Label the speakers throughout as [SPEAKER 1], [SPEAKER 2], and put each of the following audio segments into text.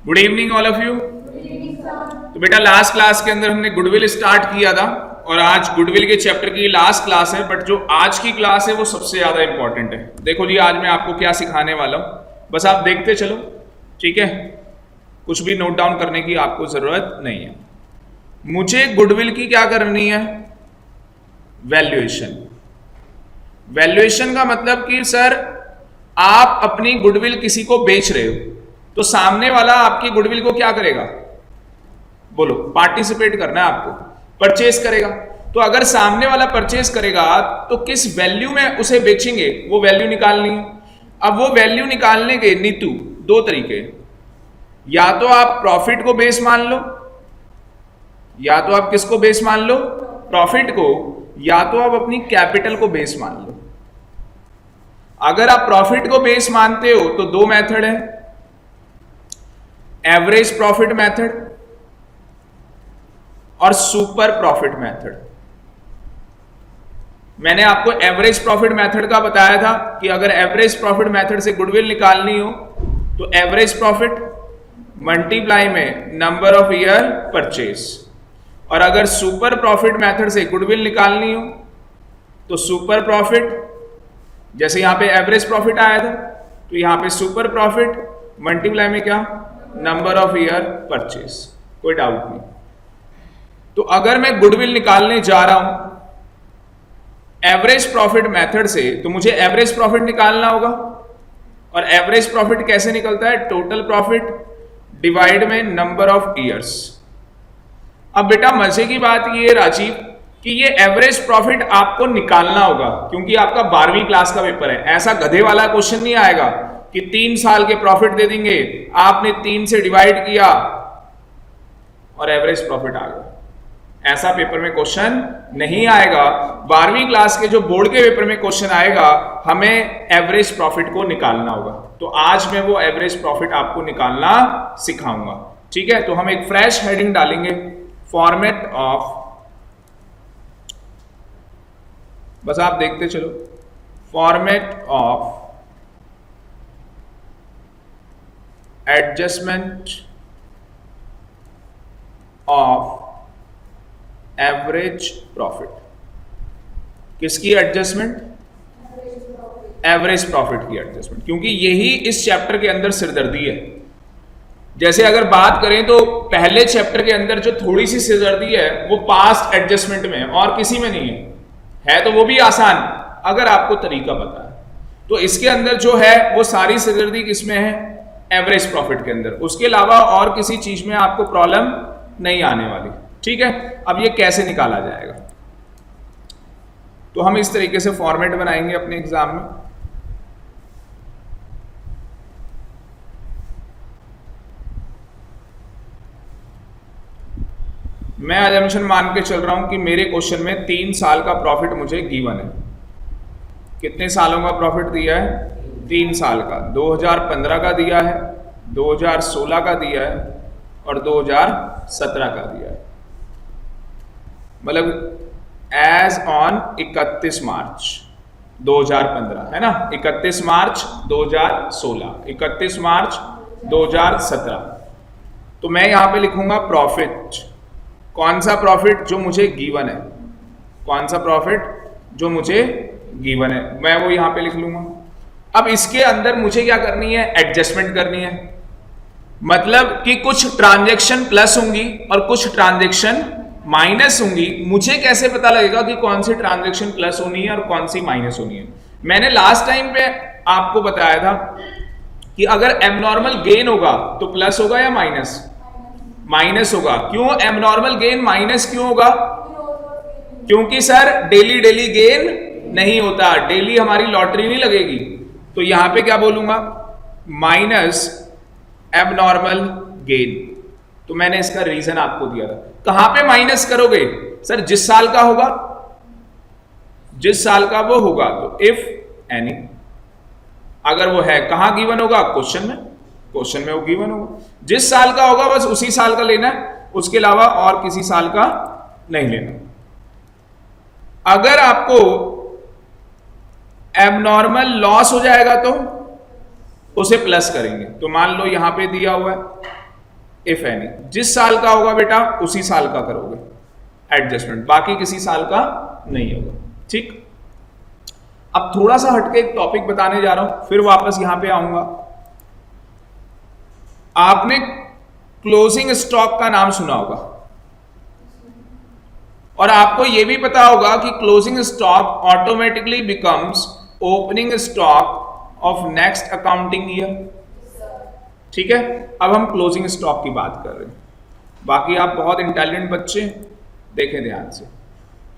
[SPEAKER 1] Good evening all of you. तो बेटा last class के अंदर हमने गुडविल स्टार्ट किया था और आज गुडविल के चैप्टर की लास्ट क्लास है, बट जो आज की क्लास है वो सबसे ज्यादा इंपॉर्टेंट है। देखो जी, आज मैं आपको क्या सिखाने वाला हूं, बस आप देखते चलो, ठीक है। कुछ भी नोट डाउन करने की आपको जरूरत नहीं है। मुझे गुडविल की क्या करनी है? वैल्यूएशन। वैल्यूएशन का मतलब कि सर आप अपनी गुडविल किसी को बेच रहे हो तो सामने वाला आपकी गुडविल को क्या करेगा? बोलो, पार्टिसिपेट करना है आपको, परचेस करेगा। तो अगर सामने वाला परचेस करेगा तो किस वैल्यू में उसे बेचेंगे, वो वैल्यू निकालनी है। अब वो वैल्यू निकालने के नीतू दो तरीके, या तो आप प्रॉफिट को बेस मान लो, या तो आप किसको बेस मान लो? प्रॉफिट को, या तो आप अपनी कैपिटल को बेस मान लो। अगर आप प्रॉफिट को बेस मानते हो तो दो मेथड है, एवरेज प्रॉफिट मेथड और सुपर प्रॉफिट मेथड। मैंने आपको एवरेज प्रॉफिट मेथड का बताया था कि अगर एवरेज प्रॉफिट मेथड से गुडविल निकालनी हो तो एवरेज प्रॉफिट मल्टीप्लाई में नंबर ऑफ ईयर परचेस, और अगर सुपर प्रॉफिट मेथड से गुडविल निकालनी हो तो सुपर प्रॉफिट, जैसे यहां पे एवरेज प्रॉफिट आया था तो यहां पे सुपर प्रॉफिट मल्टीप्लाई में क्या? Number of year purchase. कोई डाउट नहीं। तो अगर मैं गुडविल निकालने जा रहा हूं एवरेज प्रॉफिट मेथड से तो मुझे एवरेज प्रॉफिट निकालना होगा, और एवरेज प्रॉफिट कैसे निकलता है? टोटल प्रॉफिट डिवाइड में नंबर ऑफ ईयर्स। अब बेटा मजे की बात ये राजीव कि ये एवरेज प्रॉफिट आपको निकालना होगा, क्योंकि आपका 12वीं क्लास का पेपर है। ऐसा गधे वाला क्वेश्चन नहीं आएगा कि 3 साल के प्रॉफिट दे देंगे, आपने 3 से डिवाइड किया और एवरेज प्रॉफिट आ गया। ऐसा पेपर में क्वेश्चन नहीं आएगा। 12वीं क्लास के जो बोर्ड के पेपर में क्वेश्चन आएगा, हमें एवरेज प्रॉफिट को निकालना होगा। तो आज मैं वो एवरेज प्रॉफिट आपको निकालना सिखाऊंगा, ठीक है। तो हम एक फ्रेश हेडिंग डालेंगे, फॉर्मेट ऑफ, बस आप देखते चलो, format of adjustment of average profit. किसकी एडजस्टमेंट? एवरेज प्रॉफिट की एडजस्टमेंट, क्योंकि यही इस चैप्टर के अंदर सिरदर्दी है। जैसे अगर बात करें तो पहले चैप्टर के अंदर जो थोड़ी सी सिरदर्दी है वो पास्ट एडजस्टमेंट में है और किसी में नहीं है तो वो भी आसान अगर आपको तरीका पता है। तो इसके अंदर जो है वो सारी सिरदर्दी किसमें है? एवरेज प्रॉफिट के अंदर। उसके अलावा और किसी चीज में आपको प्रॉब्लम नहीं आने वाली, ठीक है। अब ये कैसे निकाला जाएगा? तो हम इस तरीके से फॉर्मेट बनाएंगे अपने एग्जाम में। मैं अजम्पशन मान के चल रहा हूं कि मेरे क्वेश्चन में 3 साल का प्रॉफिट मुझे गिवन है। कितने सालों का प्रॉफिट दिया है? 3 साल का। 2015 का दिया है, 2016 का दिया है और 2017 का दिया है। मतलब एज ऑन 31 मार्च 2015 है ना, 31 मार्च 2016, 31 मार्च 2017। तो मैं यहां पे लिखूंगा प्रॉफिट। कौन सा प्रॉफिट? जो मुझे गिवन है। कौन सा प्रॉफिट? जो मुझे गिवन है, मैं वो यहां पे लिख लूंगा। अब इसके अंदर मुझे क्या करनी है? एडजस्टमेंट करनी है। मतलब कि कुछ ट्रांजैक्शन प्लस होंगी और कुछ ट्रांजैक्शन माइनस होंगी। मुझे कैसे पता लगेगा कि कौन सी ट्रांजैक्शन प्लस होनी है और कौन सी माइनस होनी है? मैंने लास्ट टाइम पे आपको बताया था कि अगर एबनॉर्मल गेन होगा तो प्लस होगा या माइनस? माइनस होगा। क्यों एबनॉर्मल गेन माइनस क्यों होगा? क्योंकि सर डेली डेली गेन नहीं होता, डेली हमारी लॉटरी नहीं लगेगी। तो यहां पे क्या बोलूंगा? Minus abnormal gain. तो मैंने इसका रीजन आपको दिया था। कहां पे माइनस करोगे? सर जिस साल का होगा, जिस साल का वो होगा। तो इफ एनी, अगर वो है कहां गिवन होगा? क्वेश्चन में। क्वेश्चन में वो गिवन होगा। जिस साल का होगा बस उसी साल का लेना है, उसके अलावा और किसी साल का नहीं लेना। अगर आपको एबनॉर्मल लॉस हो जाएगा तो उसे प्लस करेंगे। तो मान लो यहां पे दिया हुआ है इफ एनी, जिस साल का होगा बेटा उसी साल का करोगे एडजस्टमेंट, बाकी किसी साल का नहीं होगा। ठीक, अब थोड़ा सा हटके एक टॉपिक बताने जा रहा हूं, फिर वापस यहां पे आऊंगा। आपने क्लोजिंग स्टॉक का नाम सुना होगा और आपको यह भी पता होगा कि closing stock automatically becomes opening stock of next accounting year. ठीक है, अब हम क्लोजिंग स्टॉक की बात कर रहे हैं, बाकी आप बहुत इंटेलिजेंट बच्चे, देखें ध्यान से।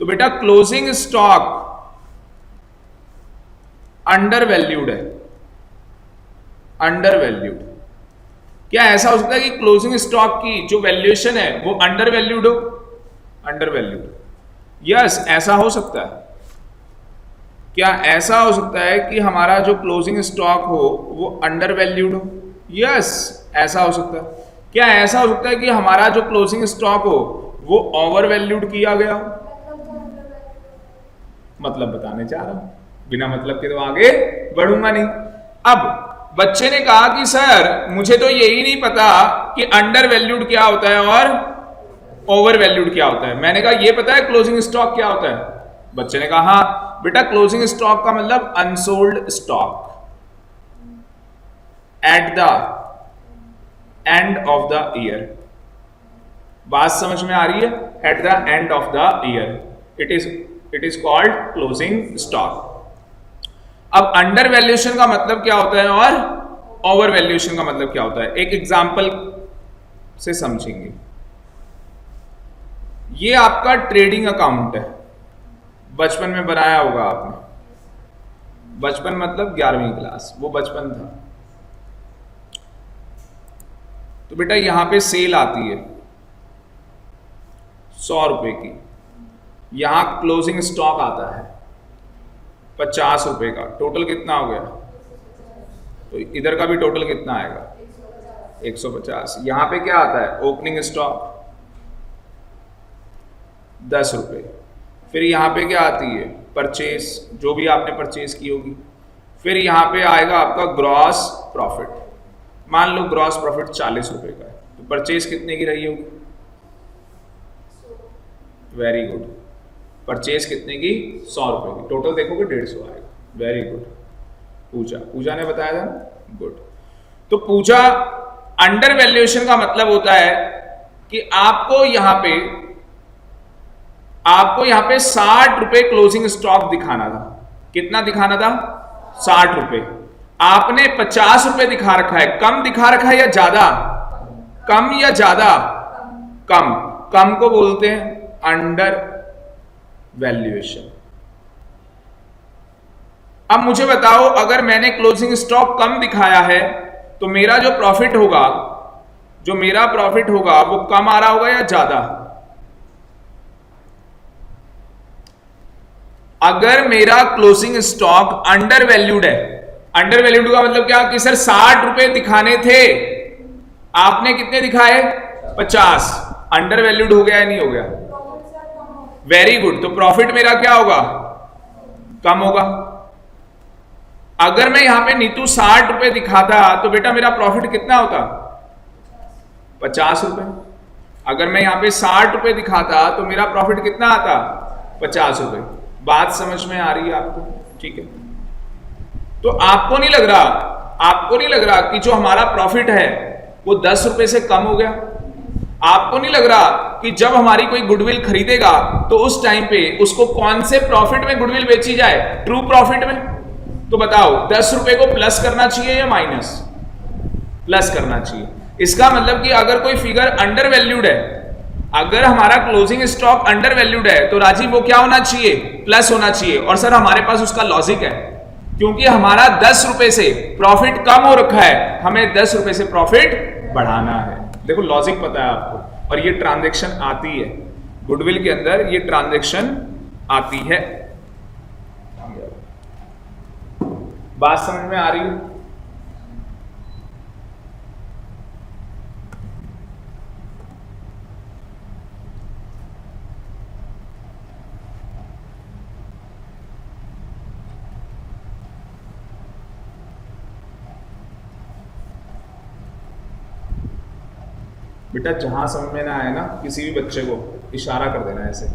[SPEAKER 1] तो बेटा क्लोजिंग स्टॉक अंडर वैल्यूड है, अंडर वैल्यूड। क्या ऐसा हो सकता है कि क्लोजिंग स्टॉक की जो वैल्यूएशन है वो अंडर वैल्यूड हो? अंडर वैल्यूड, यस, ऐसा हो सकता है। क्या ऐसा हो सकता है कि हमारा जो क्लोजिंग स्टॉक हो वो अंडर वैल्यूड हो? यस, ऐसा हो सकता है। क्या ऐसा हो सकता है कि हमारा जो क्लोजिंग स्टॉक हो वो ओवर वैल्यूड किया गया हो? मतलब बताने जा रहा हूं, बिना मतलब के तो आगे बढ़ूंगा नहीं। अब बच्चे ने कहा कि सर मुझे तो यही नहीं पता कि अंडर वैल्यूड क्या होता है और ओवर वैल्यूड क्या होता है। मैंने कहा ये पता है क्लोजिंग स्टॉक क्या होता है? बच्चे ने कहा हाँ बेटा, क्लोजिंग स्टॉक का मतलब unsold stock at the end of the year. बात समझ में आ रही है? At the end of the year it is called closing stock. अब अंडर वैल्यूएशन का मतलब क्या होता है और ओवर वैल्यूएशन का मतलब क्या होता है, एक एग्जांपल से समझेंगे। ये आपका ट्रेडिंग अकाउंट है, बचपन में बनाया होगा आपने, बचपन मतलब 11वीं क्लास, वो बचपन था। तो बेटा यहां पे सेल आती है 100 रुपए की, यहां क्लोजिंग स्टॉक आता है 50 रुपए का, टोटल कितना हो गया? तो इधर का भी टोटल कितना आएगा? 150। यहां पे क्या आता है? ओपनिंग स्टॉक 10 रुपए। फिर यहां पे क्या आती है? परचेस, जो भी आपने परचेस की होगी। फिर यहां पे आएगा आपका ग्रॉस प्रॉफिट, मान लो ग्रॉस प्रॉफिट 40 रुपए का है, तो परचेस कितने की रही होगी? वेरी गुड, परचेस कितने की? 100 रुपए की। टोटल देखोगे 150 आएगा। वेरी गुड, पूजा ने बताया था ना, गुड। तो पूजा, अंडर वैल्यूएशन का मतलब होता है कि आपको यहां पे 60 रुपए क्लोजिंग स्टॉक दिखाना था। कितना दिखाना था? 60 रुपए। आपने 50 रुपए दिखा रखा है, कम दिखा रखा है या ज्यादा? कम या ज्यादा? कम। कम को बोलते हैं अंडर वैल्यूएशन। अब मुझे बताओ, अगर मैंने क्लोजिंग स्टॉक कम दिखाया है तो मेरा जो प्रॉफिट होगा वो कम आ रहा होगा या ज्यादा? अगर मेरा क्लोजिंग स्टॉक अंडर वैल्यूड है, अंडर वैल्यूड का मतलब क्या कि सर 60 रुपए दिखाने थे, आपने कितने दिखाए? 50, अंडर वैल्यूड हो गया या नहीं हो गया? वेरी गुड, तो प्रॉफिट मेरा क्या होगा? कम होगा। अगर मैं यहां पे नीतू 60 रुपए दिखाता तो बेटा मेरा प्रॉफिट कितना होता? 50 रुपए। अगर मैं यहां पे 60 रुपए दिखाता तो मेरा प्रॉफिट कितना आता? 50 रुपए। बात समझ में आ रही है आपको? ठीक है, तो आपको नहीं लग रहा कि जो हमारा प्रॉफिट है वो 10 रुपए से कम हो गया? आपको नहीं लग रहा कि जब हमारी कोई गुडविल खरीदेगा तो उस टाइम पे उसको कौन से प्रॉफिट में गुडविल बेची जाए? ट्रू प्रॉफिट में। तो बताओ 10 रुपए को प्लस करना चाहिए या माइनस? प्लस करना चाहिए। इसका मतलब कि अगर कोई फिगर अंडर वैल्यूड है, अगर हमारा क्लोजिंग स्टॉक अंडर वैल्यूड है तो राजीव वो क्या होना चाहिए? प्लस होना चाहिए। और सर हमारे पास उसका लॉजिक है, क्योंकि हमारा 10 रुपए से प्रॉफिट कम हो रखा है, हमें 10 रुपए से प्रॉफिट बढ़ाना है। देखो लॉजिक पता है आपको, और ये ट्रांजैक्शन आती है गुडविल के अंदर, ये ट्रांजैक्शन आती है। बात समझ में आ रही है? बेटा जहां समझ में ना आए ना, किसी भी बच्चे को इशारा कर देना ऐसे,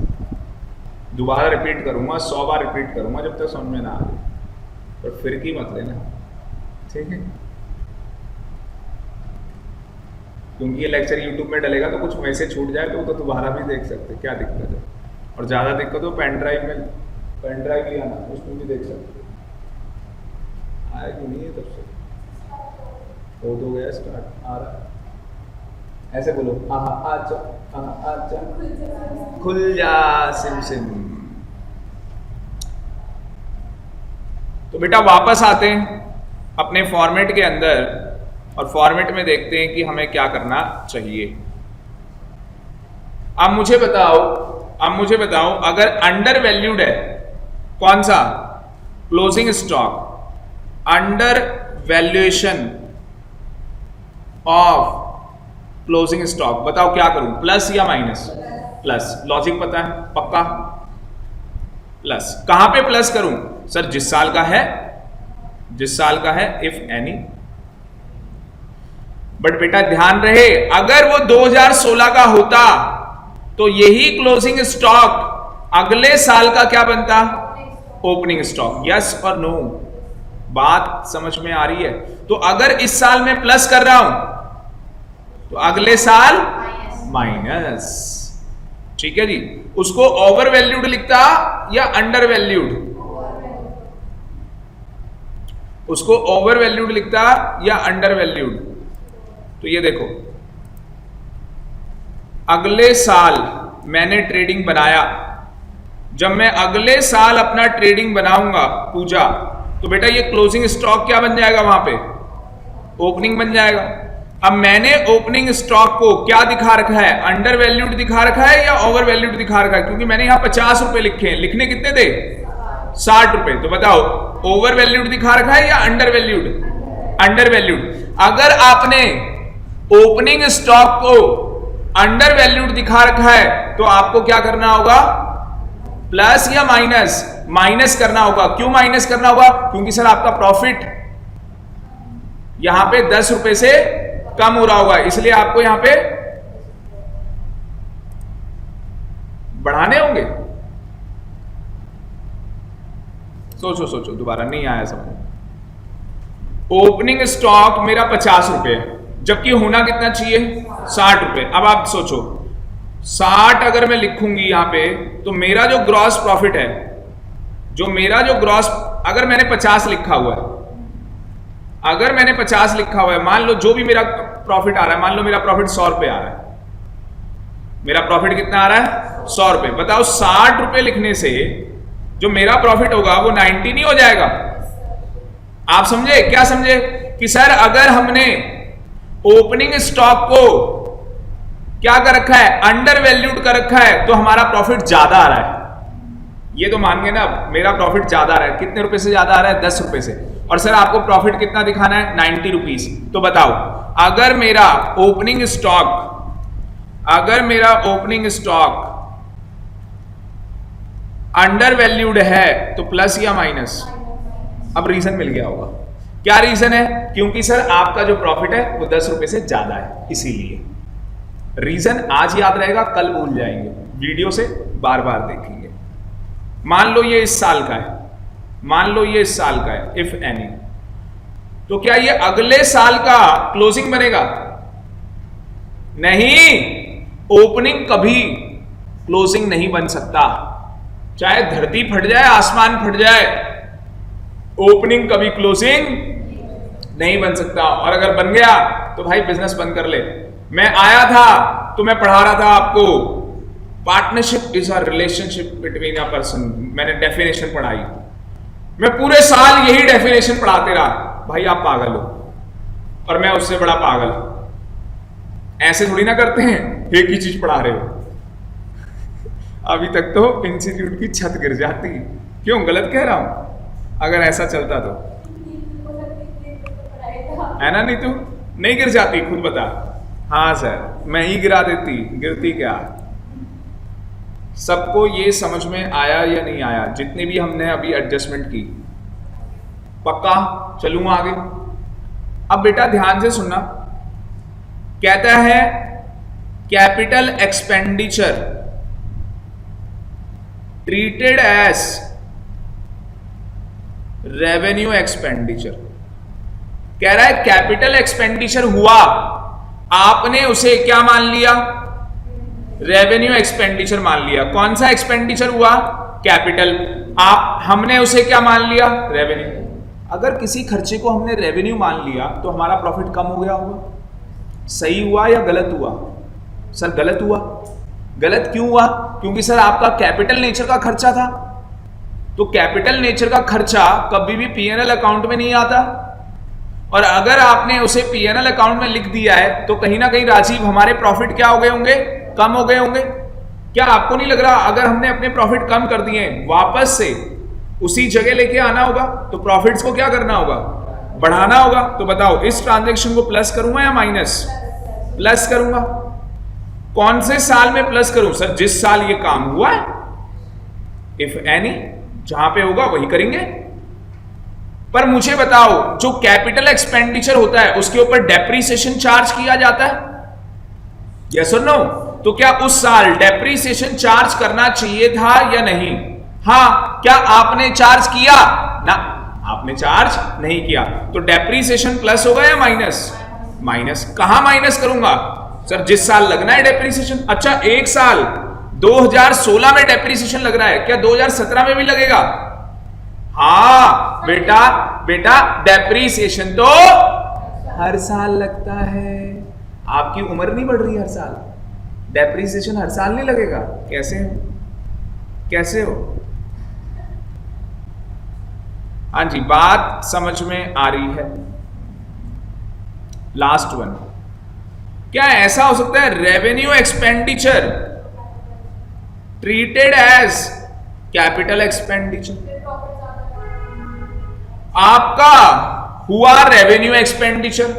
[SPEAKER 1] दोबारा रिपीट करूंगा, 100 बार रिपीट करूंगा जब तक समझ में ना आ जाए, पर फिर की मत लेना, ठीक है? क्योंकि ये लेक्चर यूट्यूब में डलेगा तो कुछ मैसेज छूट जाए तो वो तो दोबारा भी देख सकते, क्या दिक्कत है? और ज़्यादा दिक्कत हो पेन ड्राइव भी आना, उसमें भी देख सकते, आएगी नहीं है तब से हो तो गया स्टार्ट, आ रहा है, ऐसे बोलो, आजा आजा खुल जा सिम सिम। तो बेटा वापस आते हैं अपने फॉर्मेट के अंदर और फॉर्मेट में देखते हैं कि हमें क्या करना चाहिए। अब मुझे बताओ अगर अंडर वैल्यूड है, कौन सा? Closing stock, under valuation of closing stock, बताओ क्या करूं, प्लस या माइनस? प्लस, लॉजिक पता है पक्का? प्लस। कहां पे प्लस करूं सर? जिस साल का है, इफ एनी। बट बेटा ध्यान रहे, अगर वो 2016 का होता तो यही क्लोजिंग स्टॉक अगले साल का क्या बनता? Opening stock. यस और नो? बात समझ में आ रही है? तो अगर इस साल में प्लस कर रहा हूं तो अगले साल माइनस, ठीक है जी? उसको ओवर वैल्यूड लिखता या अंडर वैल्यूड? उसको ओवर वैल्यूड लिखता या अंडर वैल्यूड? तो ये देखो, अगले साल मैंने ट्रेडिंग बनाया, जब मैं अगले साल अपना ट्रेडिंग बनाऊंगा पूजा, तो बेटा ये क्लोजिंग स्टॉक क्या बन जाएगा? वहां पे ओपनिंग बन जाएगा। अब मैंने ओपनिंग स्टॉक को क्या दिखा रखा है? अंडर वैल्यूड दिखा रखा है या ओवर वैल्यूड दिखा रखा है? क्योंकि मैंने यहां 50 रुपए लिखे हैं, लिखने कितने थे? 60 रुपए। तो बताओ ओवर वैल्यूड दिखा रखा है या अंडर वैल्यूड? Under valued. अगर आपने ओपनिंग स्टॉक को अंडर वैल्यूड दिखा रखा है तो आपको क्या करना होगा? प्लस या माइनस? माइनस करना होगा। क्यों माइनस करना होगा? क्योंकि सर आपका प्रॉफिट यहां पे 10 रुपए से कम हो रहा होगा, इसलिए आपको यहां पे बढ़ाने होंगे। सोचो दोबारा, नहीं आया समझ। ओपनिंग स्टॉक मेरा 50 रुपए है, जबकि होना कितना चाहिए? 60 रुपए। अब आप सोचो 60 अगर मैं लिखूंगी यहां पे तो मेरा जो ग्रॉस प्रॉफिट है, अगर मैंने 50 लिखा हुआ है, अगर मैंने 50 लिखा हुआ है, मान लो जो भी मेरा प्रॉफिट आ रहा है, मान लो मेरा प्रॉफिट 100 रुपए आ रहा है, मेरा प्रॉफिट कितना आ रहा है? 100 रुपए। बताओ 60 रुपए लिखने से जो मेरा प्रॉफिट होगा वो 90 नहीं हो जाएगा? आप समझे? क्या समझे? कि सर अगर हमने ओपनिंग स्टॉक को क्या कर रखा है? अंडर वैल्यूड कर रखा है, तो हमारा प्रॉफिट ज्यादा आ रहा है। ये तो मान गए ना, मेरा प्रॉफिट ज्यादा आ रहा है। कितने रुपए से ज्यादा आ रहा है? 10 रुपए से। और सर आपको प्रॉफिट कितना दिखाना है? 90 रुपीज। तो बताओ अगर मेरा ओपनिंग स्टॉक अंडर वैल्यूड है तो प्लस या माइनस? अब रीजन मिल गया होगा। क्या रीजन है? क्योंकि सर आपका जो प्रॉफिट है वो 10 रुपए से ज्यादा है, इसीलिए। रीजन आज याद रहेगा, कल भूल जाएंगे, वीडियो से बार बार देखेंगे। मान लो ये इस साल का है, इफ एनी, तो क्या ये अगले साल का क्लोजिंग बनेगा? नहीं, ओपनिंग कभी क्लोजिंग नहीं बन सकता। चाहे धरती फट जाए, आसमान फट जाए, ओपनिंग कभी क्लोजिंग नहीं बन सकता। और अगर बन गया तो भाई बिजनेस बंद कर ले। मैं आया था तो मैं पढ़ा रहा था आपको, partnership is a relationship between a person. मैंने डेफिनेशन पढ़ाई, मैं पूरे साल यही डेफिनेशन पढ़ाते रहा। भाई आप पागल हो और मैं उससे बड़ा पागल। ऐसे थोड़ी ना करते हैं, एक ही चीज पढ़ा रहे हो। अभी तक तो इंस्टीट्यूट की छत गिर जाती। क्यों, गलत कह रहा हूं? अगर ऐसा चलता तो है ना? नहीं, तू नहीं गिर जाती, खुद बता। हाँ सर, मैं ही गिरा देती, गिरती क्या? सबको ये समझ में आया या नहीं आया? जितनी भी हमने अभी एडजस्टमेंट की, पक्का? चलूं आगे। अब बेटा ध्यान से सुनना, कहता है capital expenditure treated as revenue expenditure. कह रहा है कैपिटल एक्सपेंडिचर हुआ, आपने उसे क्या मान लिया? रेवेन्यू एक्सपेंडिचर मान लिया। कौन सा एक्सपेंडिचर हुआ? कैपिटल। हमने उसे क्या मान लिया? रेवेन्यू। अगर किसी खर्चे को हमने रेवेन्यू मान लिया तो हमारा प्रॉफिट कम हो गया होगा। सही हुआ या गलत हुआ? सर गलत हुआ। गलत क्यों हुआ? क्योंकि सर आपका कैपिटल नेचर का खर्चा था, तो कैपिटल नेचर का खर्चा कभी भी पीएनएल अकाउंट में नहीं आता, और अगर आपने उसे पीएनएल अकाउंट में लिख दिया है तो कहीं ना कहीं राजीव हमारे प्रॉफिट क्या हो गए होंगे? कम हो गए होंगे। क्या आपको नहीं लग रहा अगर हमने अपने प्रॉफिट कम कर दिए वापस से उसी जगह लेके आना होगा तो प्रॉफिट्स को क्या करना होगा? बढ़ाना होगा। तो बताओ इस ट्रांजैक्शन को प्लस करूंगा या माइनस? प्लस करूंगा। कौन से साल में प्लस करूं? सर जिस साल ये काम हुआ है, इफ एनी, जहां पे होगा वही करेंगे। पर मुझे बताओ जो कैपिटल एक्सपेंडिचर होता है उसके ऊपर डेप्रीसिएशन चार्ज किया जाता है? यस और नो? तो क्या उस साल डेप्रीसिएशन चार्ज करना चाहिए था या नहीं? हाँ। क्या आपने चार्ज किया? ना, आपने चार्ज नहीं किया। तो डेप्रीसिएशन प्लस होगा या माइनस? माइनस। कहां माइनस करूंगा? सर जिस साल लगना है डेप्रीसिएशन। अच्छा, एक साल 2016 में डेप्रीसिएशन लग रहा है, क्या 2017 में भी लगेगा? हाँ बेटा डेप्रीसिएशन तो हर साल लगता है। आपकी उम्र नहीं बढ़ रही हर साल, डेप्रीसिएशन हर साल नहीं लगेगा। कैसे हो? हाँ जी, बात समझ में आ रही है। लास्ट वन, क्या ऐसा हो सकता है revenue expenditure treated as capital expenditure? आपका हुआ रेवेन्यू एक्सपेंडिचर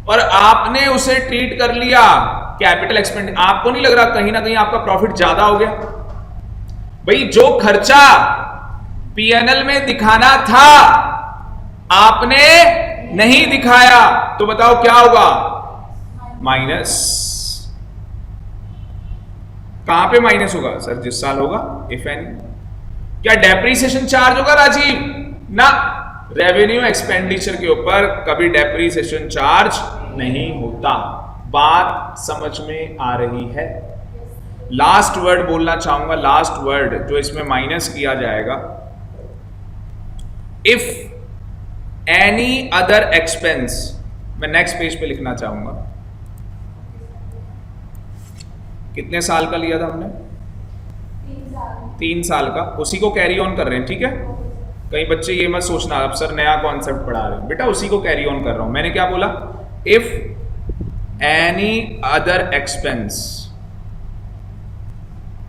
[SPEAKER 1] और आपने उसे ट्रीट कर लिया कैपिटल एक्सपेंडिचर। आपको नहीं लग रहा कहीं ना कहीं आपका प्रॉफिट ज्यादा हो गया? भाई जो खर्चा पीएनएल में दिखाना था आपने नहीं दिखाया, तो बताओ क्या होगा? माइनस। कहां पे माइनस होगा? सर जिस साल होगा, इफ एनी। क्या डेप्रीसिएशन चार्ज होगा राजीव? ना, रेवेन्यू एक्सपेंडिचर के ऊपर कभी डेप्रीसिएशन चार्ज नहीं होता। बात समझ में आ रही है? लास्ट वर्ड बोलना चाहूंगा, लास्ट वर्ड जो इसमें माइनस किया जाएगा, इफ एनी अदर एक्सपेंस। मैं नेक्स्ट पेज पे लिखना चाहूंगा। कितने साल का लिया था हमने? 3 साल का। उसी को कैरी ऑन कर रहे हैं, ठीक है? कई बच्चे ये मत सोचना अब सर नया कॉन्सेप्ट पढ़ा रहे हैं। बेटा उसी को कैरी ऑन कर रहा हूं। मैंने क्या बोला? If any other expense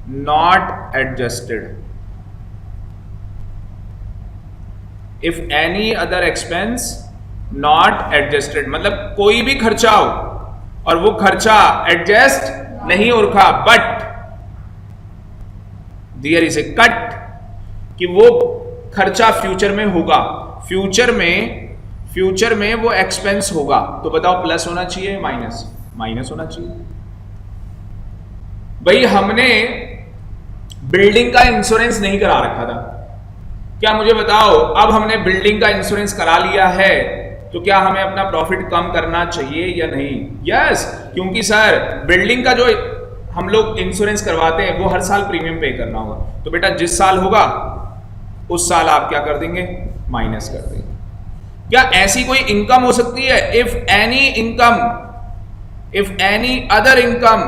[SPEAKER 1] not adjusted, if any other expense not adjusted, मतलब कोई भी खर्चा हो और वो खर्चा एडजस्ट नहीं हो रखा, but there is a cut, कि वो खर्चा फ्यूचर में होगा, फ्यूचर में वो एक्सपेंस होगा, तो बताओ प्लस होना चाहिए माइनस? माइनस होना चाहिए। भाई हमने बिल्डिंग का इंश्योरेंस नहीं करा रखा था, क्या मुझे बताओ अब हमने बिल्डिंग का इंश्योरेंस करा लिया है तो क्या हमें अपना प्रॉफिट कम करना चाहिए या नहीं? यस, क्योंकि सर बिल्डिंग का जो हम लोग इंश्योरेंस करवाते हैं वो हर साल प्रीमियम पे करना होगा, तो बेटा जिस साल होगा उस साल आप क्या कर देंगे? माइनस कर देंगे। क्या ऐसी कोई इनकम हो सकती है? If any other income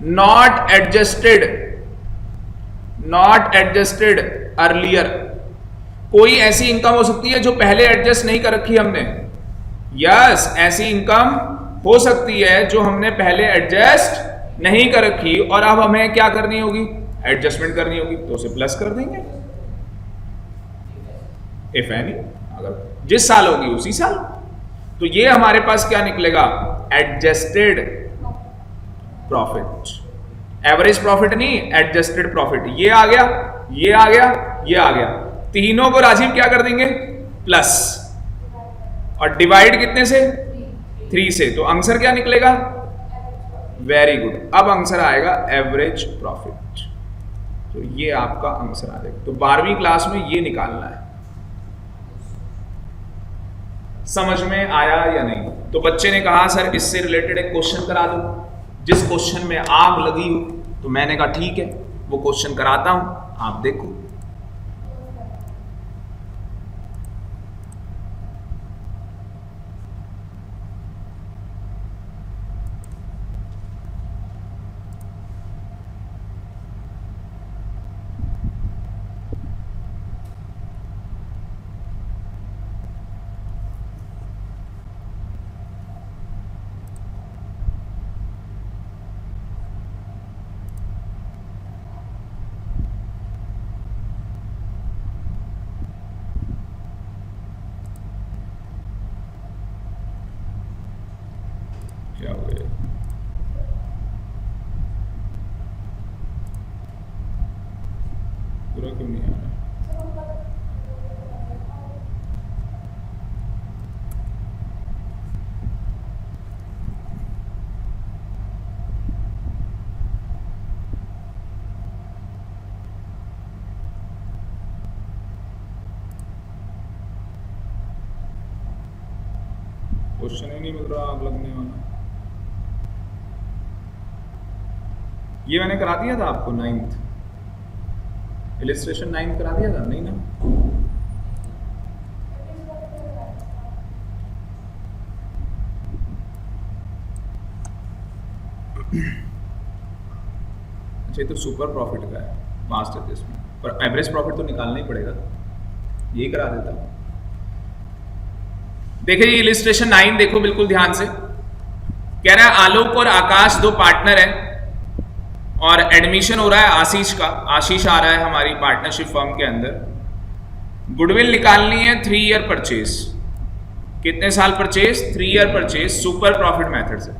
[SPEAKER 1] not adjusted earlier, कोई ऐसी इनकम हो सकती है जो पहले एडजस्ट नहीं कर रखी हमने? यस, ऐसी इनकम हो सकती है जो हमने पहले एडजस्ट नहीं कर रखी और अब हमें क्या करनी होगी? एडजस्टमेंट करनी होगी, तो उसे प्लस कर देंगे। इफ एनी, अगर जिस साल होगी उसी साल। तो ये हमारे पास क्या निकलेगा? Adjusted profit. एवरेज प्रॉफिट नहीं, एडजस्टेड प्रॉफिट। ये आ गया, ये आ गया, ये आ गया, तीनों को राजीव क्या कर देंगे? प्लस। और डिवाइड कितने से? 3 से, तो आंसर क्या निकलेगा? Very good. अब आंसर आएगा एवरेज प्रॉफिट। तो ये आपका आंसर आ जाएगा। तो 12वीं क्लास में ये निकालना है। समझ में आया या नहीं? तो बच्चे ने कहा सर इससे रिलेटेड एक क्वेश्चन करा दो। जिस क्वेश्चन में आग लगी हो, तो मैंने कहा ठीक है वो क्वेश्चन कराता हूं, आप देखो। क्या हो गया? पूरा क्यों नहीं आ रहा? क्वेश्चन ही नहीं मिल रहा आग लगने वाला। ये मैंने करा दिया था आपको 9th, इलिस्ट्रेशन 9th करा दिया था नहीं ना? अच्छा ये तो सुपर प्रॉफिट का है, पास्ट एडजस्टमेंट, पर एवरेज प्रॉफिट तो निकालना ही पड़ेगा। यही करा देता हूं। देखिए ये इलिस्ट्रेशन 9 देखो बिल्कुल ध्यान से। कह रहा है आलोक और आकाश दो पार्टनर हैं और एडमिशन हो रहा है आशीष का। आशीष आ रहा है हमारी पार्टनरशिप फर्म के अंदर। गुडविल निकालनी है 3 ईयर परचेज। कितने साल purchase? 3 year purchase super profit method से।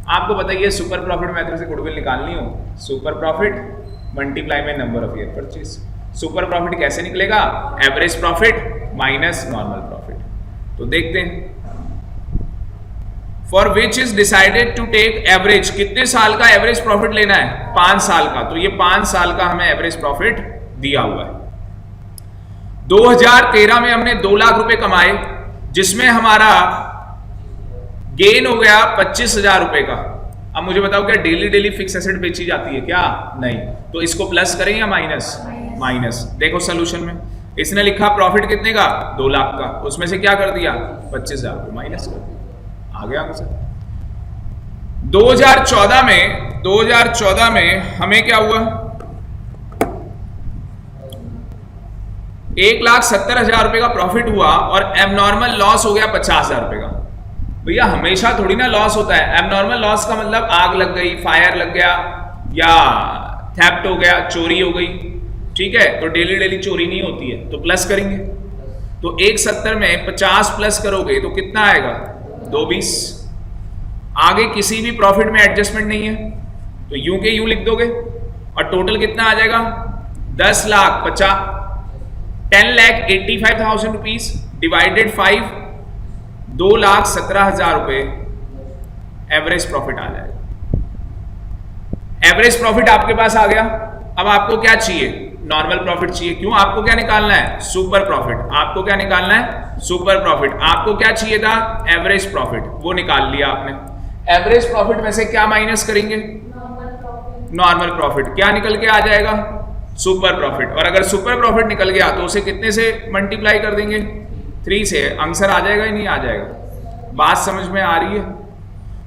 [SPEAKER 1] आपको बताइए सुपर प्रॉफिट मेथड से गुडविल निकालनी हो, सुपर प्रॉफिट मल्टीप्लाई में number of year purchase. Super profit कैसे निकलेगा? Average profit minus normal profit. तो देखते हैं। For which is decided to take average, कितने साल का एवरेज प्रॉफिट लेना है? 5 साल का। तो ये 5 साल का हमें एवरेज प्रॉफिट दिया हुआ है। 2013 में हमने 2 लाख रुपए कमाए, जिसमें हमारा गेन हो गया 25,000 रुपए का। अब मुझे बताओ क्या डेली डेली फिक्स एसेट बेची जाती है क्या? नहीं। तो इसको प्लस करें या माइनस? माइनस। देखो सोल्यूशन में इसने लिखा प्रॉफिट कितने का? 2 लाख का। उसमें से क्या कर दिया? 25,000 रुपए माइनस कर दिया। आ गया आंसर। 2014 में हमें क्या हुआ? 1,70,000 रुपए का प्रॉफिट हुआ और एबनॉर्मल लॉस हो गया 50,000 रुपए का। भैया हमेशा थोड़ी ना लॉस होता है। एबनॉर्मल लॉस का मतलब आग लग गई, फायर लग गया, या थेफ्ट हो गया, चोरी हो गई। ठीक है, तो डेली डेली चोरी नहीं होती है, तो प्लस करेंगे। तो 170 में 50 प्लस करोगे तो कितना आएगा? 220। आगे किसी भी प्रॉफिट में एडजस्टमेंट नहीं है, तो यूं के यूं लिख दोगे और टोटल कितना आ जाएगा? 10,85,000 रुपीज डिवाइडेड 5, 2,17,000 रुपए एवरेज प्रॉफिट आ जाएगा। एवरेज प्रॉफिट आपके पास आ गया। अब आपको क्या चाहिए? नॉर्मल प्रॉफिट चाहिए। क्यों? आपको क्या निकालना है? Super profit. आपको क्या निकालना है? Super profit. आपको क्या चाहिए था? Average profit. वो निकाल लिया आपने। एवरेज प्रॉफिट में से क्या माइनस करेंगे? Normal profit. क्या निकल के आ जाएगा? Super profit. और अगर सुपर प्रॉफिट निकल गया तो उसे कितने से मल्टीप्लाई कर देंगे? 3 से। आंसर आ जाएगा ही नहीं आ जाएगा? बात समझ में आ रही है?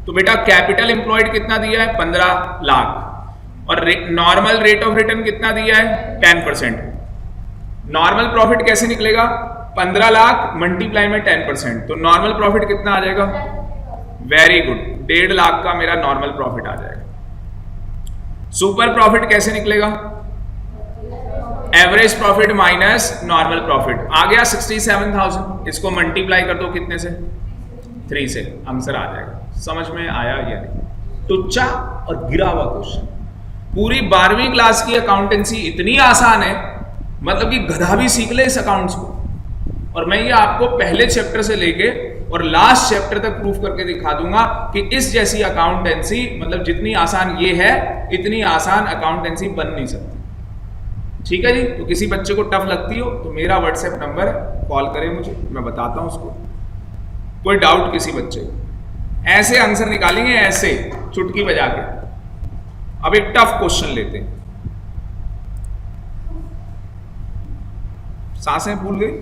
[SPEAKER 1] तो बेटा कैपिटल एम्प्लॉयड कितना दिया है? 15 लाख। और नॉर्मल रेट ऑफ रिटर्न कितना दिया है? 10%। नॉर्मल प्रॉफिट कैसे निकलेगा? 15 लाख मल्टीप्लाई में 10%। तो नॉर्मल प्रॉफिट कितना आ जाएगा? वेरी गुड, 1.5 लाख का मेरा नॉर्मल प्रॉफिट आ जाएगा। सुपर प्रॉफिट कैसे निकलेगा? Average profit minus normal profit. आ गया 67,000। इसको मल्टीप्लाई कर दो कितने से? 3 से। आंसर आ जाएगा। समझ में आया या नहीं? टुच्चा और गिरा हुआ क्वेश्चन। पूरी 12वीं क्लास की अकाउंटेंसी इतनी आसान है, मतलब कि गधा भी सीख ले इस अकाउंट्स को। और मैं ये आपको पहले चैप्टर से लेके और लास्ट चैप्टर तक प्रूफ करके दिखा दूंगा कि इस जैसी अकाउंटेंसी, मतलब जितनी आसान ये है इतनी आसान अकाउंटेंसी बन नहीं सकती। ठीक है जी। तो किसी बच्चे को टफ लगती हो तो मेरा व्हाट्सएप नंबर है, कॉल करें मुझे, मैं बताता हूं उसको। कोई डाउट किसी बच्चे को, ऐसे आंसर निकालेंगे ऐसे चुटकी बजा के। अब एक टफ क्वेश्चन लेते हैं। सांसें भूल गई,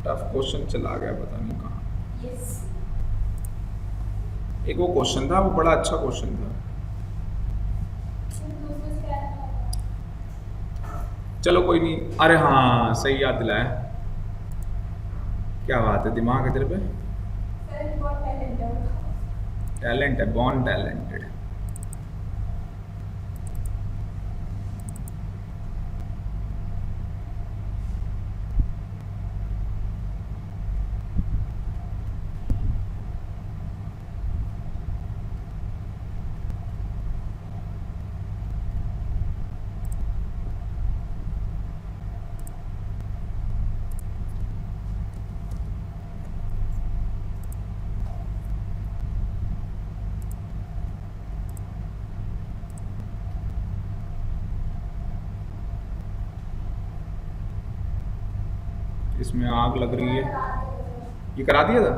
[SPEAKER 1] टफ क्वेश्चन चला गया पता नहीं कहां। एक वो क्वेश्चन था, वो बड़ा अच्छा क्वेश्चन था। चलो कोई नहीं, अरे हाँ सही याद दिलाया, क्या बात है, दिमाग है तेरे पे, टैलेंट है, बॉर्न टैलेंटेड। इसमें आग लग रही है, ये करा दिया था।